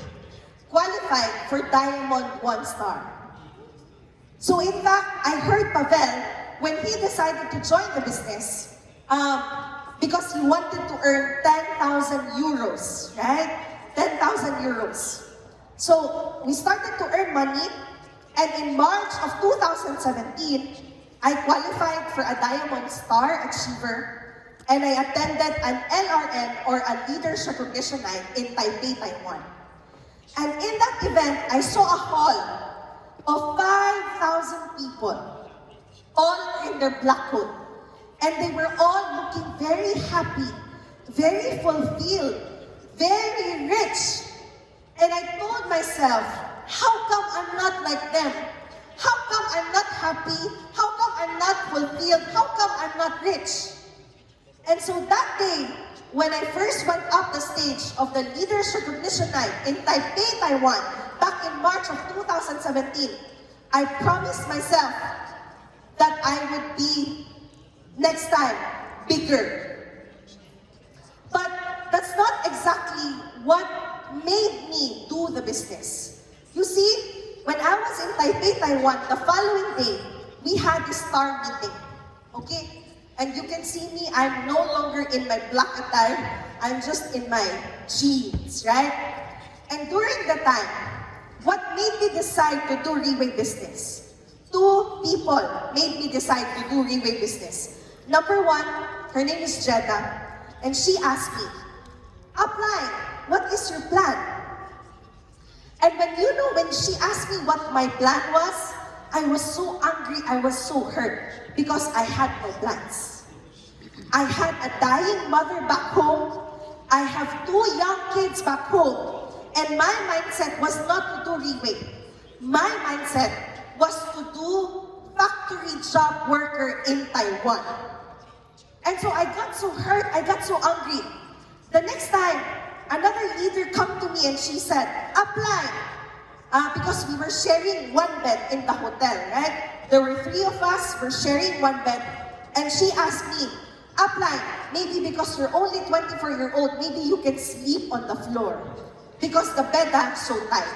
qualified for Diamond 1 star. So in fact, I heard Pavel when he decided to join the business because he wanted to earn 10,000 euros, right? 10,000 euros. So we started to earn money, and in March of 2017, I qualified for a Diamond Star Achiever, and I attended an LRN or a Leaders Recognition Night in Taipei, Taiwan. And in that event, I saw a hall of 5,000 people, all in their black coat. And they were all looking very happy, very fulfilled, very rich. And I told myself, how come I'm not like them? How come I'm not happy? How come I'm not fulfilled? How come I'm not rich? And so that day, when I first went up the stage of the Leaders Recognition Night in Taipei, Taiwan, back in March of 2017, I promised myself that I would be, next time, bigger. But that's not exactly what made me do the business. You see, when I was in Taipei, Taiwan, the following day, we had a star meeting, okay? And you can see me, I'm no longer in my black attire, I'm just in my jeans, right? And during the time, what made me decide to do Reway Business? 2 people made me decide to do Reway Business. Number 1, her name is Jeddah, and she asked me, Upline, what is your plan? And when she asked me what my plan was, I was so angry, I was so hurt, because I had no plans. I had a dying mother back home, I have 2 young kids back home, and my mindset was not to do Reway. My mindset was to do factory job worker in Taiwan. And so I got so hurt, I got so angry. The next time, another leader come to me and she said, apply. Because we were sharing 1 bed in the hotel, right? There were 3 of us, we're sharing 1 bed. And she asked me, apply, maybe because you're only 24-year-old, maybe you can sleep on the floor. Because the bed is so tight.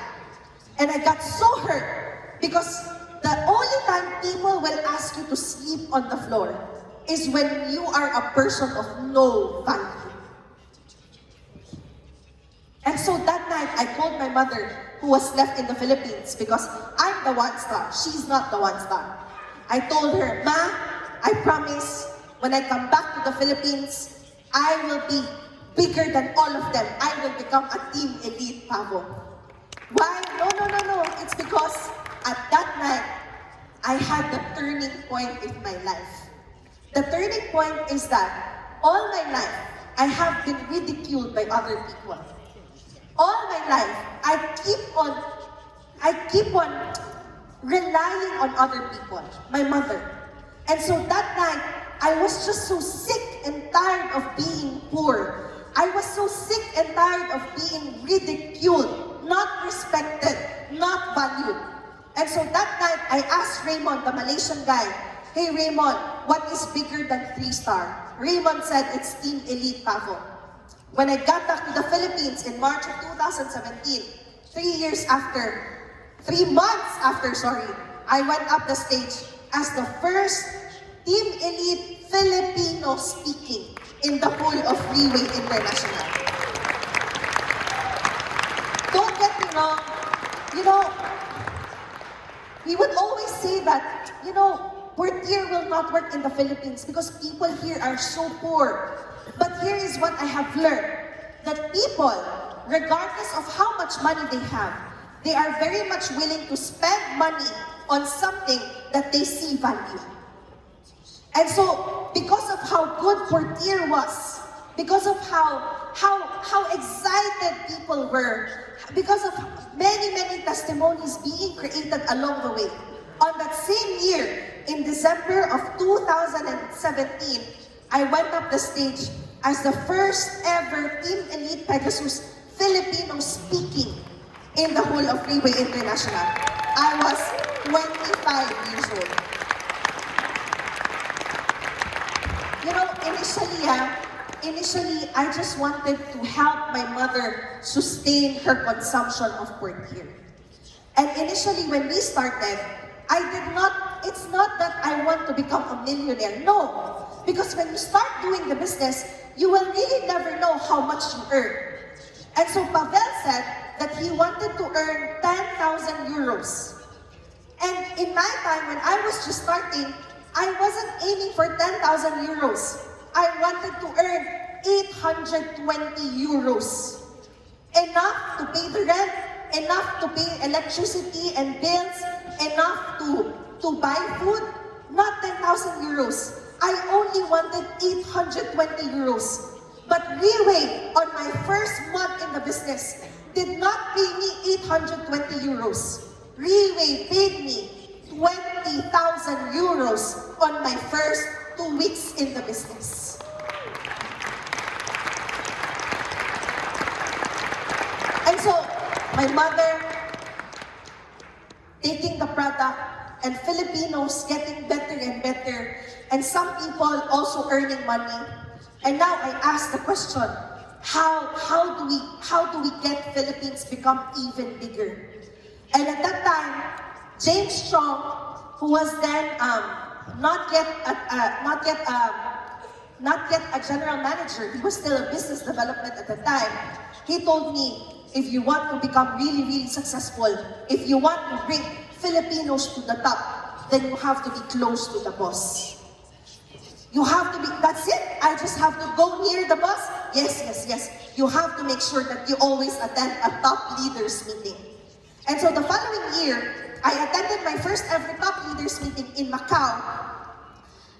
And I got so hurt because the only time people will ask you to sleep on the floor is when you are a person of no value. And so that night, I called my mother, who was left in the Philippines, because I'm the 1 star, she's not the 1 star. I told her, Ma, I promise, when I come back to the Philippines, I will be bigger than all of them, I will become a team elite, Pavo. Why? No. It's because at that night, I had the turning point in my life. The turning point is that all my life, I have been ridiculed by other people. All my life, I keep on relying on other people, my mother. And so that night, I was just so sick and tired of being poor. I was so sick and tired of being ridiculed, not respected, not valued. And so that night, I asked Raymond, the Malaysian guy, "Hey Raymond, what is bigger than 3-star? Raymond said, "It's Team Elite, Pavo." When I got back to the Philippines in March of 2017, 3 months after, I went up the stage as the first Team Elite Filipino speaking in the whole of Freeway International. Don't get me wrong, we would always say that, Portier will not work in the Philippines because people here are so poor. But here is what I have learned, that people, regardless of how much money they have, they are very much willing to spend money on something that they see value. And so, because of how good Portier was, because of how excited people were, because of many testimonies being created along the way, on that same year, in December of 2017, I went up the stage as the first ever Team Elite Pegasus Filipino speaking in the whole of Freeway International. I was 25 years old. Initially, I just wanted to help my mother sustain her consumption of Portier. And initially, when we started, it's not that I want to become a millionaire, no. Because when you start doing the business, you will really never know how much you earn. And so Pavel said that he wanted to earn 10,000 euros. And in my time, when I was just starting, I wasn't aiming for 10,000 euros. I wanted to earn 820 euros. Enough to pay the rent, enough to pay electricity and bills, enough to buy food, not 10,000 euros. I only wanted 820 euros. But Freeway, on my first month in the business, did not pay me 820 euros. Freeway paid me 20,000 euros on my first 2 weeks in the business. And so, my mother taking the product, and Filipinos getting better and better, and some people also earning money. And now I ask the question, how do we get Philippines become even bigger? And at that time, James Strong, who was then not yet a general manager, he was still a business development at the time, he told me, if you want to become really successful, if you want to bring Filipinos to the top, then you have to be close to the boss. You have to be, that's it. I just have to go near the boss. Yes. You have to make sure that you always attend a top leaders meeting. And so the following year, I attended my first ever top leaders meeting in Macau.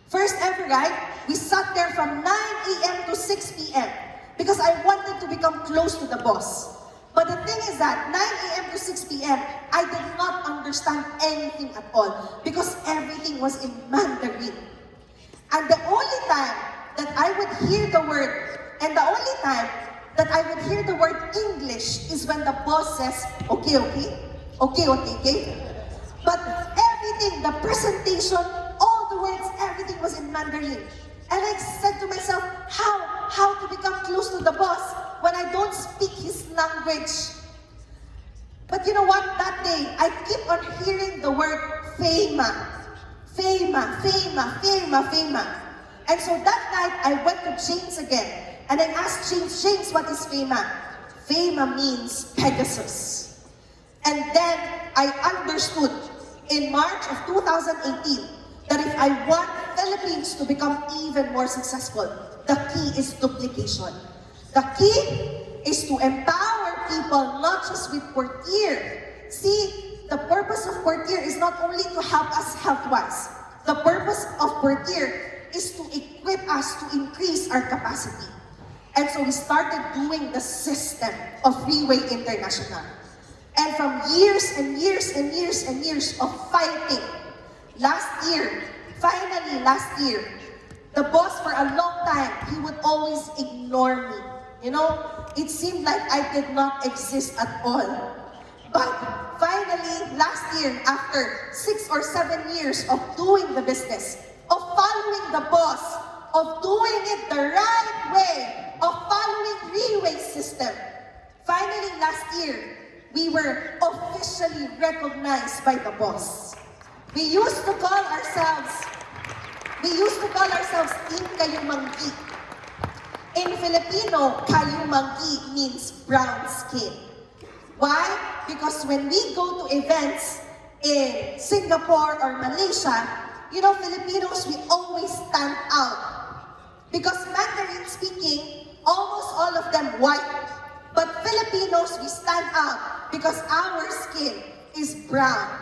First ever, right? We sat there from 9 a.m. to 6 p.m. because I wanted to become close to the boss. But the thing is that 9 a.m. to 6 p.m., I did not understand anything at all because everything was in Mandarin. And the only time that I would hear the word, and the only time that I would hear the word English is when the boss says, okay. But everything, the presentation, all the words, everything was in Mandarin. And I said to myself, how to become close to the boss when I don't speak his language? But you know what? That day, I keep on hearing the word FEMA. And so that night, I went to James again. And I asked James, what is FEMA? FEMA means Pegasus. And then I understood in March of 2018 that if I want Philippines to become even more successful, the key is duplication. The key is to empower people, not just with Portier. See, the purpose of Portier is not only to help us health-wise. The purpose of Portier is to equip us to increase our capacity. And so we started doing the system of Freeway International. And from years and years and years and years of fighting, finally last year, the boss for a long time, he would always ignore me. You know, it seemed like I did not exist at all. But finally, last year, after 6 or 7 years of doing the business, of following the boss, of doing it the right way, of following Freeway system, finally last year, we were officially recognized by the boss. We used to call ourselves Team Kayumanggi. In Filipino, Kayumanggi means brown skin. Why? Because when we go to events in Singapore or Malaysia, you know, Filipinos, we always stand out. Because Mandarin speaking, almost all of them white. But Filipinos, we stand out because our skin is brown.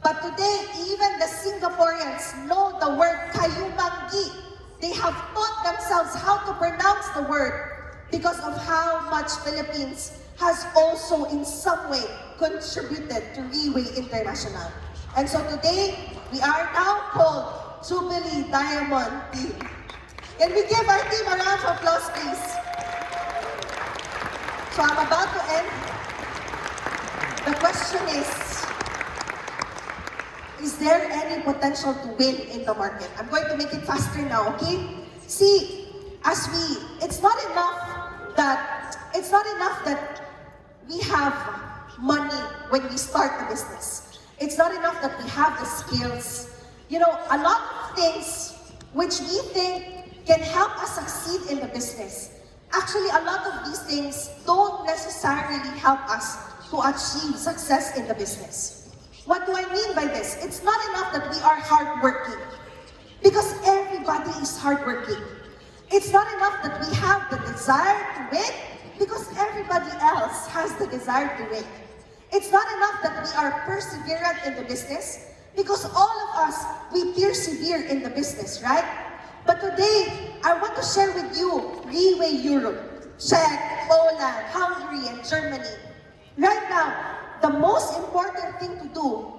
But today, even the Singaporeans know the word Kayumanggi. They have taught themselves how to pronounce the word because of how much Philippines has also in some way contributed to Freeway International. And so today, we are now called Jubilee Diamond Team. Can we give our team a round of applause, please? So I'm about to end. The question is there any potential to win in the market? I'm going to make it faster now, okay? See, it's not enough that we have money when we start the business. It's not enough that we have the skills. You know, a lot of things which we think can help us succeed in the business. Actually, a lot of these things don't necessarily help us to achieve success in the business. What do I mean by this? It's not enough that we are hardworking, because everybody is hardworking. It's not enough that we have the desire to win, because everybody else has the desire to win. It's not enough that we are perseverant in the business, because all of us, we persevere in the business, right? But today, I want to share with you Freeway Europe, Czech, Poland, Hungary, and Germany. Right now, the most important thing to do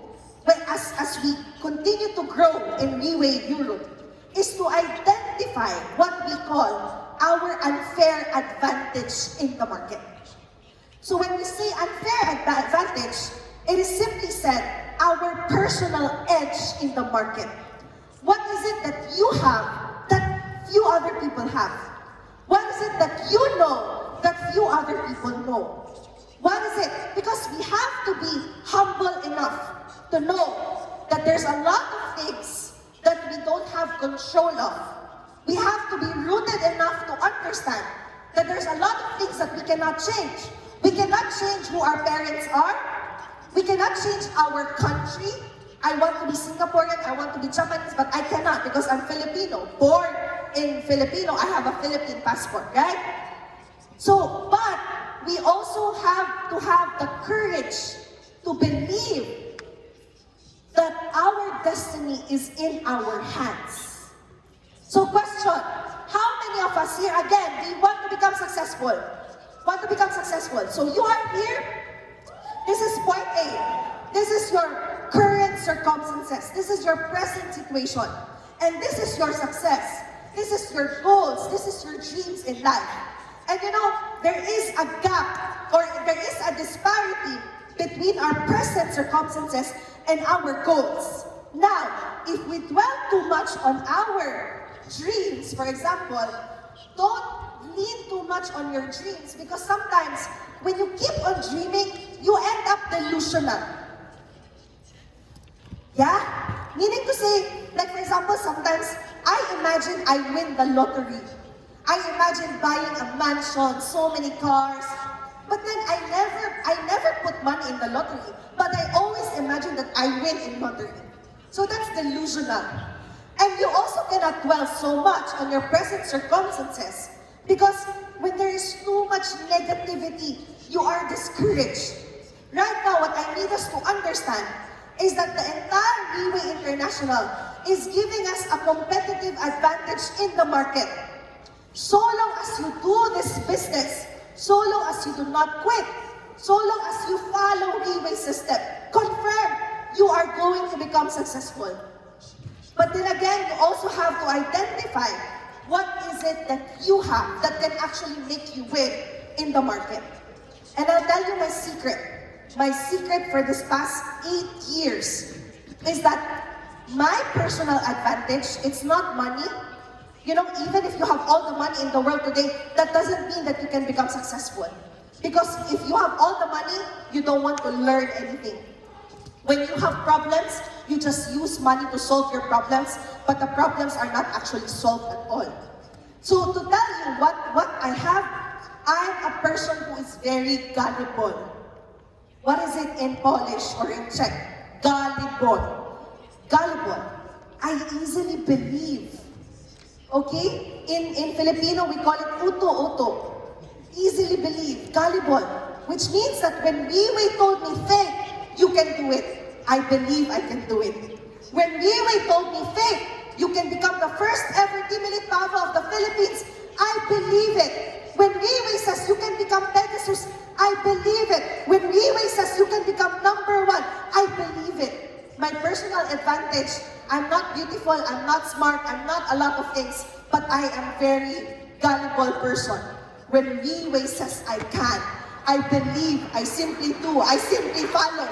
as we continue to grow in Freeway Europe is to identify what we call our unfair advantage in the market. So when we say unfair advantage, it is simply said our personal edge in the market. What is it that you have that few other people have? What is it that you know that few other people know? What is it? Because we have to be humble enough to know that there's a lot of things that we don't have control of. We have to be rooted enough to understand that there's a lot of things that we cannot change. We cannot change who our parents are. We cannot change our country. I want to be Singaporean, I want to be Japanese, but I cannot because I'm Filipino. Born in Filipino, I have a Philippine passport, right? So, but we also have to have the courage to believe that our destiny is in our hands. So question, how many of us here, again, we want to become successful? Want to become successful. So you are here, this is point A. This is your current circumstances. This is your present situation. And this is your success. This is your goals. This is your dreams in life. And you know, there is a gap or there is a disparity between our present circumstances and our goals. Now, if we dwell too much on our dreams, for example, don't lean too much on your dreams because sometimes when you keep on dreaming, you end up delusional. Yeah? Meaning to say, like for example, sometimes I imagine I win the lottery. I imagine buying a mansion, so many cars. But then I never put money in the lottery. But I always imagine that I win in lottery. So that's delusional. And you also cannot dwell so much on your present circumstances Because when there is too much negativity, you are discouraged. Right now, what I need us to understand is that the entire Leeway International is giving us a competitive advantage in the market. So long as you do this business, so long as you do not quit, so long as you follow Leeway system, confirm you are going to become successful. But then again, you also have to identify what is it that you have that can actually make you win in the market. And I'll tell you my secret. My secret for this past 8 years is that my personal advantage, it's not money. You know, even if you have all the money in the world today, that doesn't mean that you can become successful. Because if you have all the money, you don't want to learn anything. When you have problems, you just use money to solve your problems, but the problems are not actually solved at all. So to tell you what I have, I'm a person who is very gullible. What is it in Polish or in Czech? Gullible. Gullible. I easily believe. Okay? In Filipino, we call it uto-uto. Easily believe. Gullible. Which means that when Leeway told me, Faith, you can do it, I believe I can do it. When Leeway told me, Faith, you can become the first ever team elite Pavo of the Philippines, I believe it. When Leeway says you can become Pegasus, I believe it. When Leeway says you can become #1, I believe it. My personal advantage, I'm not beautiful, I'm not smart, I'm not a lot of things, but I am very gullible person. When Leeway says I can, I believe, I simply do, I simply follow.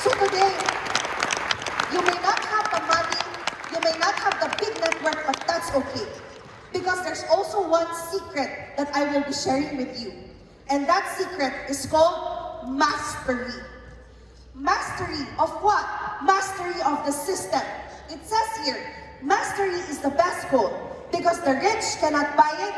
So today, you may not have the money, you may not have the big network, but that's okay. Because there's also one secret that I will be sharing with you. And that secret is called mastery. Mastery of what? Mastery of the system. It says here, mastery is the best goal because the rich cannot buy it,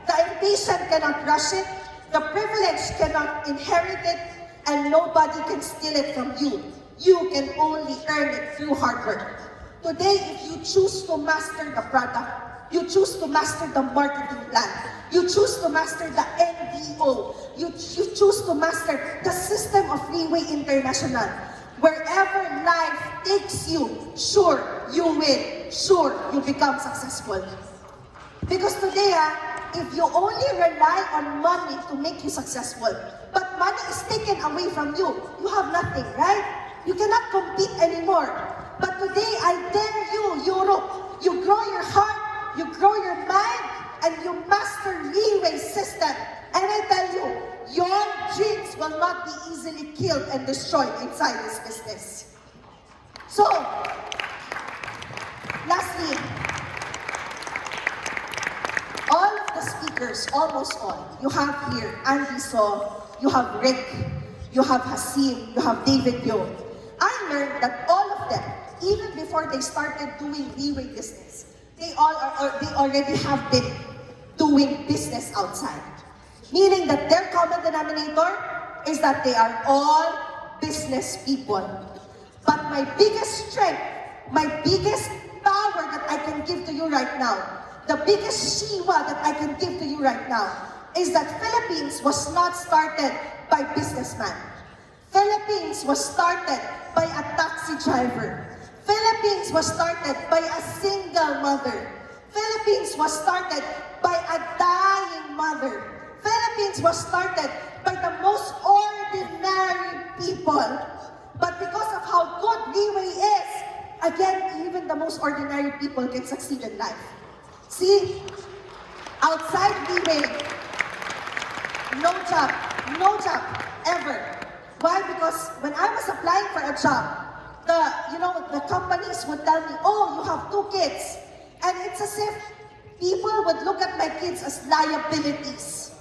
the impatient cannot rush it, the privileged cannot inherit it, and nobody can steal it from you. You can only earn it through hard work. Today, if you choose to master the product, you choose to master the marketing plan, you choose to master the NDO, you choose to master the system of Leeway International. Wherever life takes you, sure, you win. Sure, you become successful. Because today, if you only rely on money to make you successful, but money is taken away from you, you have nothing, right? You cannot compete anymore. But today, I dare you, Europe, you grow your heart, you grow your mind, and you master Leeway system. And I tell you, your dreams will not be easily killed and destroyed inside this business. So, lastly, all of the speakers, almost all, you have here Andy So, you have Rick, you have Hasim, you have David Yo. I learned that all of them, even before they started doing Leeway business, they already have been doing business outside. Meaning that their common denominator is that they are all business people. But my biggest strength, my biggest power that I can give to you right now, the biggest shiwa that I can give to you right now, is that Philippines was not started by businessmen. Philippines was started by a taxi driver. Philippines was started by a single mother. Philippines was started by a dying mother. Philippines was started by the most ordinary people. But because of how good Leeway is, again, even the most ordinary people can succeed in life. See, outside Leeway, no job, ever. Why? Because when I was applying for a job, the companies would tell me, oh, you have 2 kids. And it's as if people would look at my kids as liabilities.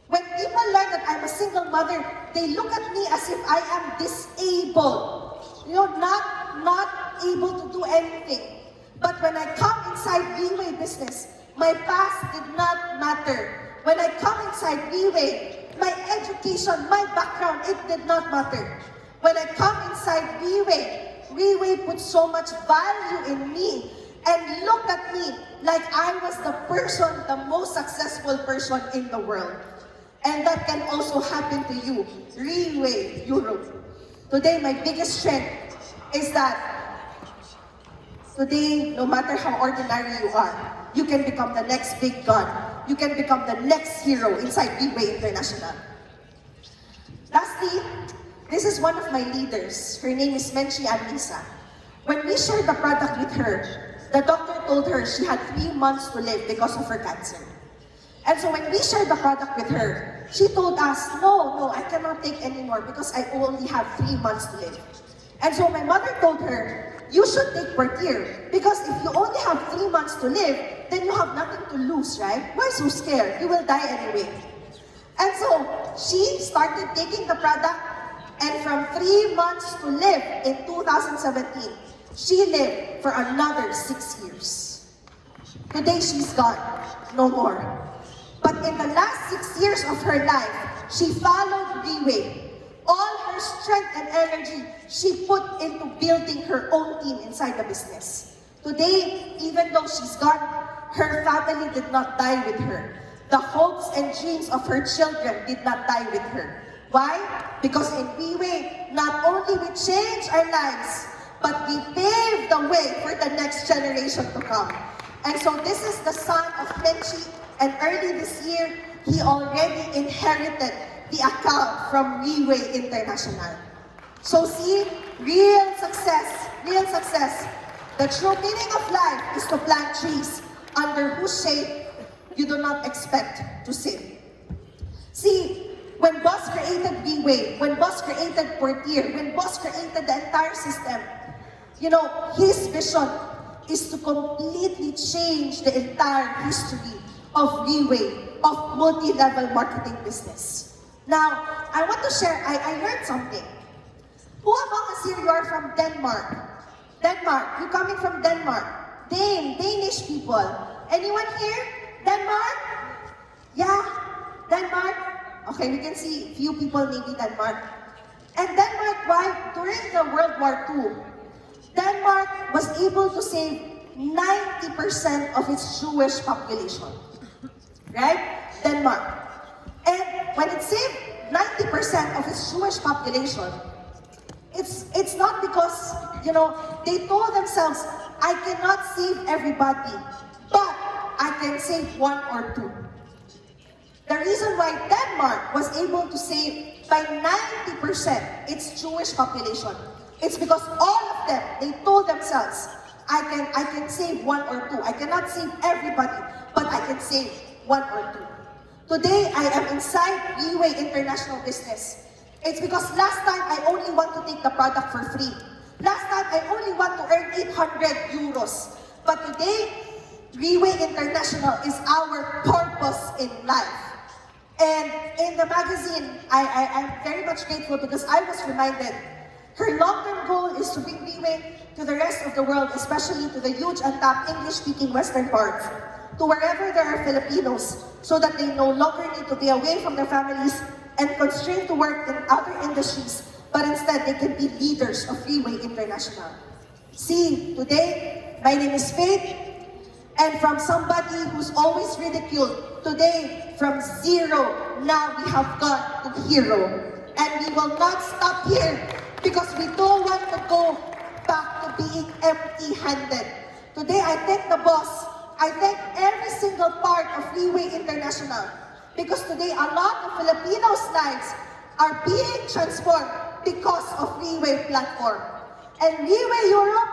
When people learn that I'm a single mother, they look at me as if I am disabled. Not able to do anything. But when I come inside Leeway business, my past did not matter. When I come inside Leeway, my education, my background, it did not matter. When I come inside Leeway, Leeway put so much value in me. and looked at me like I was the person, the most successful person in the world. And that can also happen to you, Reway Europe. Today, my biggest strength is that today, no matter how ordinary you are, you can become the next big gun. You can become the next hero inside Reway International. Lastly, this is one of my leaders. Her name is Menchi Anissa. When we shared the product with her, the doctor told her she had 3 months to live because of her cancer. And so when we shared the product with her, she told us, no, I cannot take anymore because I only have 3 months to live. And so my mother told her, you should take Portier because if you only have 3 months to live, then you have nothing to lose, right? Why so scared? You will die anyway. And so she started taking the product, and from 3 months to live in 2017, she lived for another 6 years. Today she's gone, no more. But in the last 6 years of her life, she followed Reway. All her strength and energy she put into building her own team inside the business. Today, even though she's gone, her family did not die with her. The hopes and dreams of her children did not die with her. Why? Because in Reway, not only we change our lives, but we pave the way for the next generation to come. And so this is the son of Menchi, and early this year, he already inherited the account from Reway International. So see, real success. The true meaning of life is to plant trees under whose shade you do not expect to sit. See, when Boss created Reway, when Boss created Portier, when Boss created the entire system, his vision is to completely change the entire history of Reway, of multi-level marketing business. Now, I want to share, I learned something. Who among us here, you are from Denmark? Denmark, you coming from Denmark. Danish people. Anyone here? Denmark? Yeah, Denmark? Okay, we can see few people maybe Denmark. And Denmark, why? During the World War II, Denmark was able to save 90% of its Jewish population. Right? Denmark. And when it saved 90% of its Jewish population, it's not because, they told themselves, I cannot save everybody, but I can save 1 or 2. The reason why Denmark was able to save by 90% its Jewish population, it's because all of them, they told themselves, I can save 1 or 2. I cannot save everybody, but I can save 1 or 2. Today, I am inside Reway International Business. It's because last time, I only want to take the product for free. Last time, I only want to earn 800 euros. But today, Reway International is our purpose in life. And in the magazine, I'm very much grateful because I was reminded her long-term goal is to bring Reway to the rest of the world, especially to the huge untapped English-speaking Western parts, to wherever there are Filipinos, so that they no longer need to be away from their families and constrained to work in other industries, but instead they can be leaders of Reway International. See, today, my name is Faith, and from somebody who's always ridiculed, today, from zero, now we have gone to hero. And we will not stop here because we don't want to go back to being empty-handed. Today, I thank the boss. I thank every single part of Reway International because today a lot of Filipinos' lives are being transformed because of Reway platform. And Reway Europe,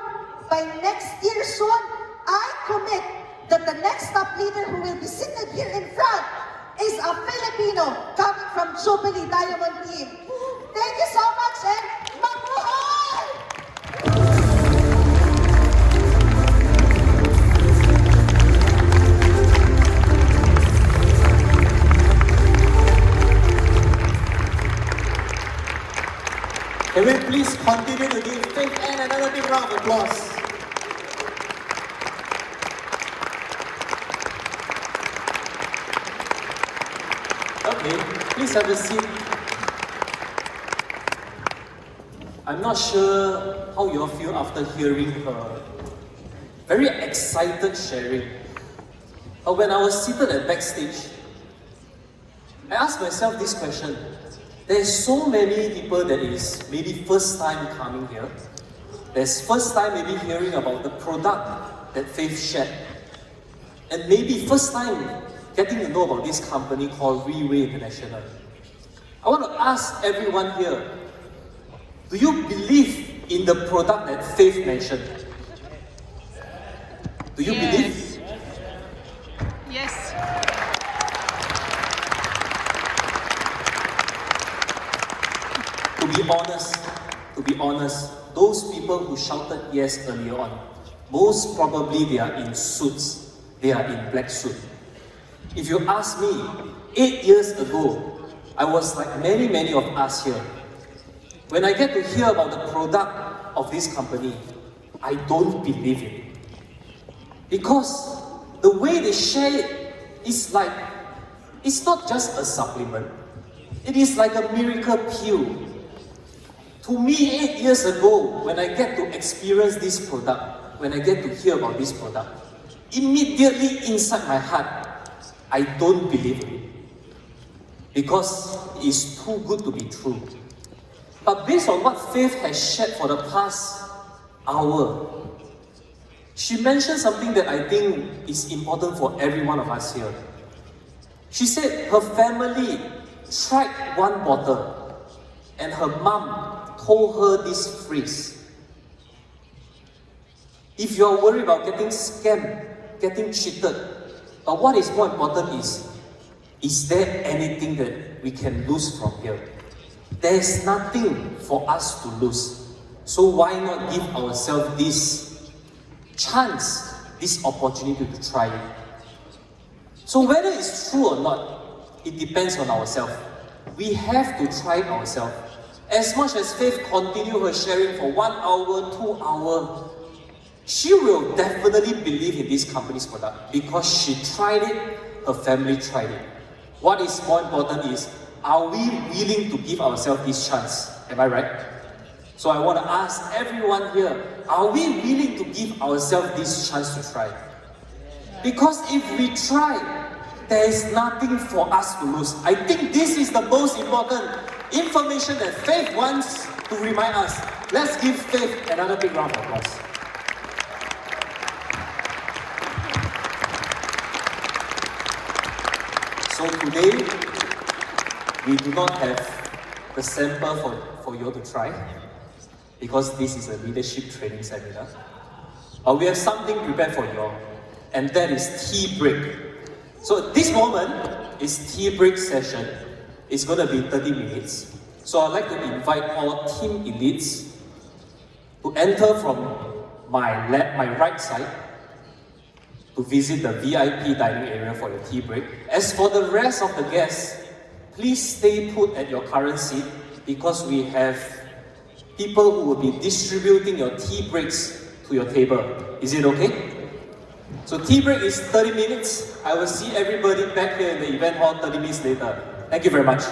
by next year soon, I commit that the next top leader who will be seated here in front is a Filipino coming from Jubilee Diamond Team. Thank you so much and mabuhay! Can we please continue to give Faith Ann another big round of applause? Okay, please have a seat. I'm not sure how you all feel after hearing her very excited sharing. But when I was seated at backstage, I asked myself this question. There's so many people that is maybe first time coming here. There's first time maybe hearing about the product that Faith shared. And maybe first time getting to know about this company called Reway International. I want to ask everyone here, do you believe in the product that Faith mentioned? Do you believe? Yes. To be honest, those people who shouted yes earlier on, most probably they are in suits, they are in black suit. If you ask me, 8 years ago, I was like many of us here. When I get to hear about the product of this company, I don't believe it. Because the way they share it is like, it's not just a supplement. It is like a miracle pill. To me, 8 years ago, when I get to experience this product, when I get to hear about this product, immediately inside my heart, I don't believe it. Because it's too good to be true. But based on what Faith has shared for the past hour, she mentioned something that I think is important for every one of us here. She said her family tried one bottle and her mom told her this phrase. If you're worried about getting scammed, getting cheated, but what is more important is there anything that we can lose from here? There's nothing for us to lose. So why not give ourselves this chance, this opportunity to try it? So whether it's true or not, it depends on ourselves. We have to try it ourselves. As much as Faith continue her sharing for 1 hour, 2 hours, she will definitely believe in this company's product because she tried it, her family tried it. What is more important is, are we willing to give ourselves this chance? Am I right? So I want to ask everyone here, are we willing to give ourselves this chance to try? Because if we try, there is nothing for us to lose. I think this is the most important information that Faith wants to remind us. Let's give Faith another big round of applause. So today, we do not have the sample for you to try, because this is a leadership training seminar. But we have something prepared for you all, and that is tea break. So this moment is tea break session. It's going to be 30 minutes. So I'd like to invite all team elites to enter from my right side to visit the VIP dining area for your tea break. As for the rest of the guests, please stay put at your current seat because we have people who will be distributing your tea breaks to your table. Is it okay? So tea break is 30 minutes. I will see everybody back here in the event hall 30 minutes later. Thank you very much.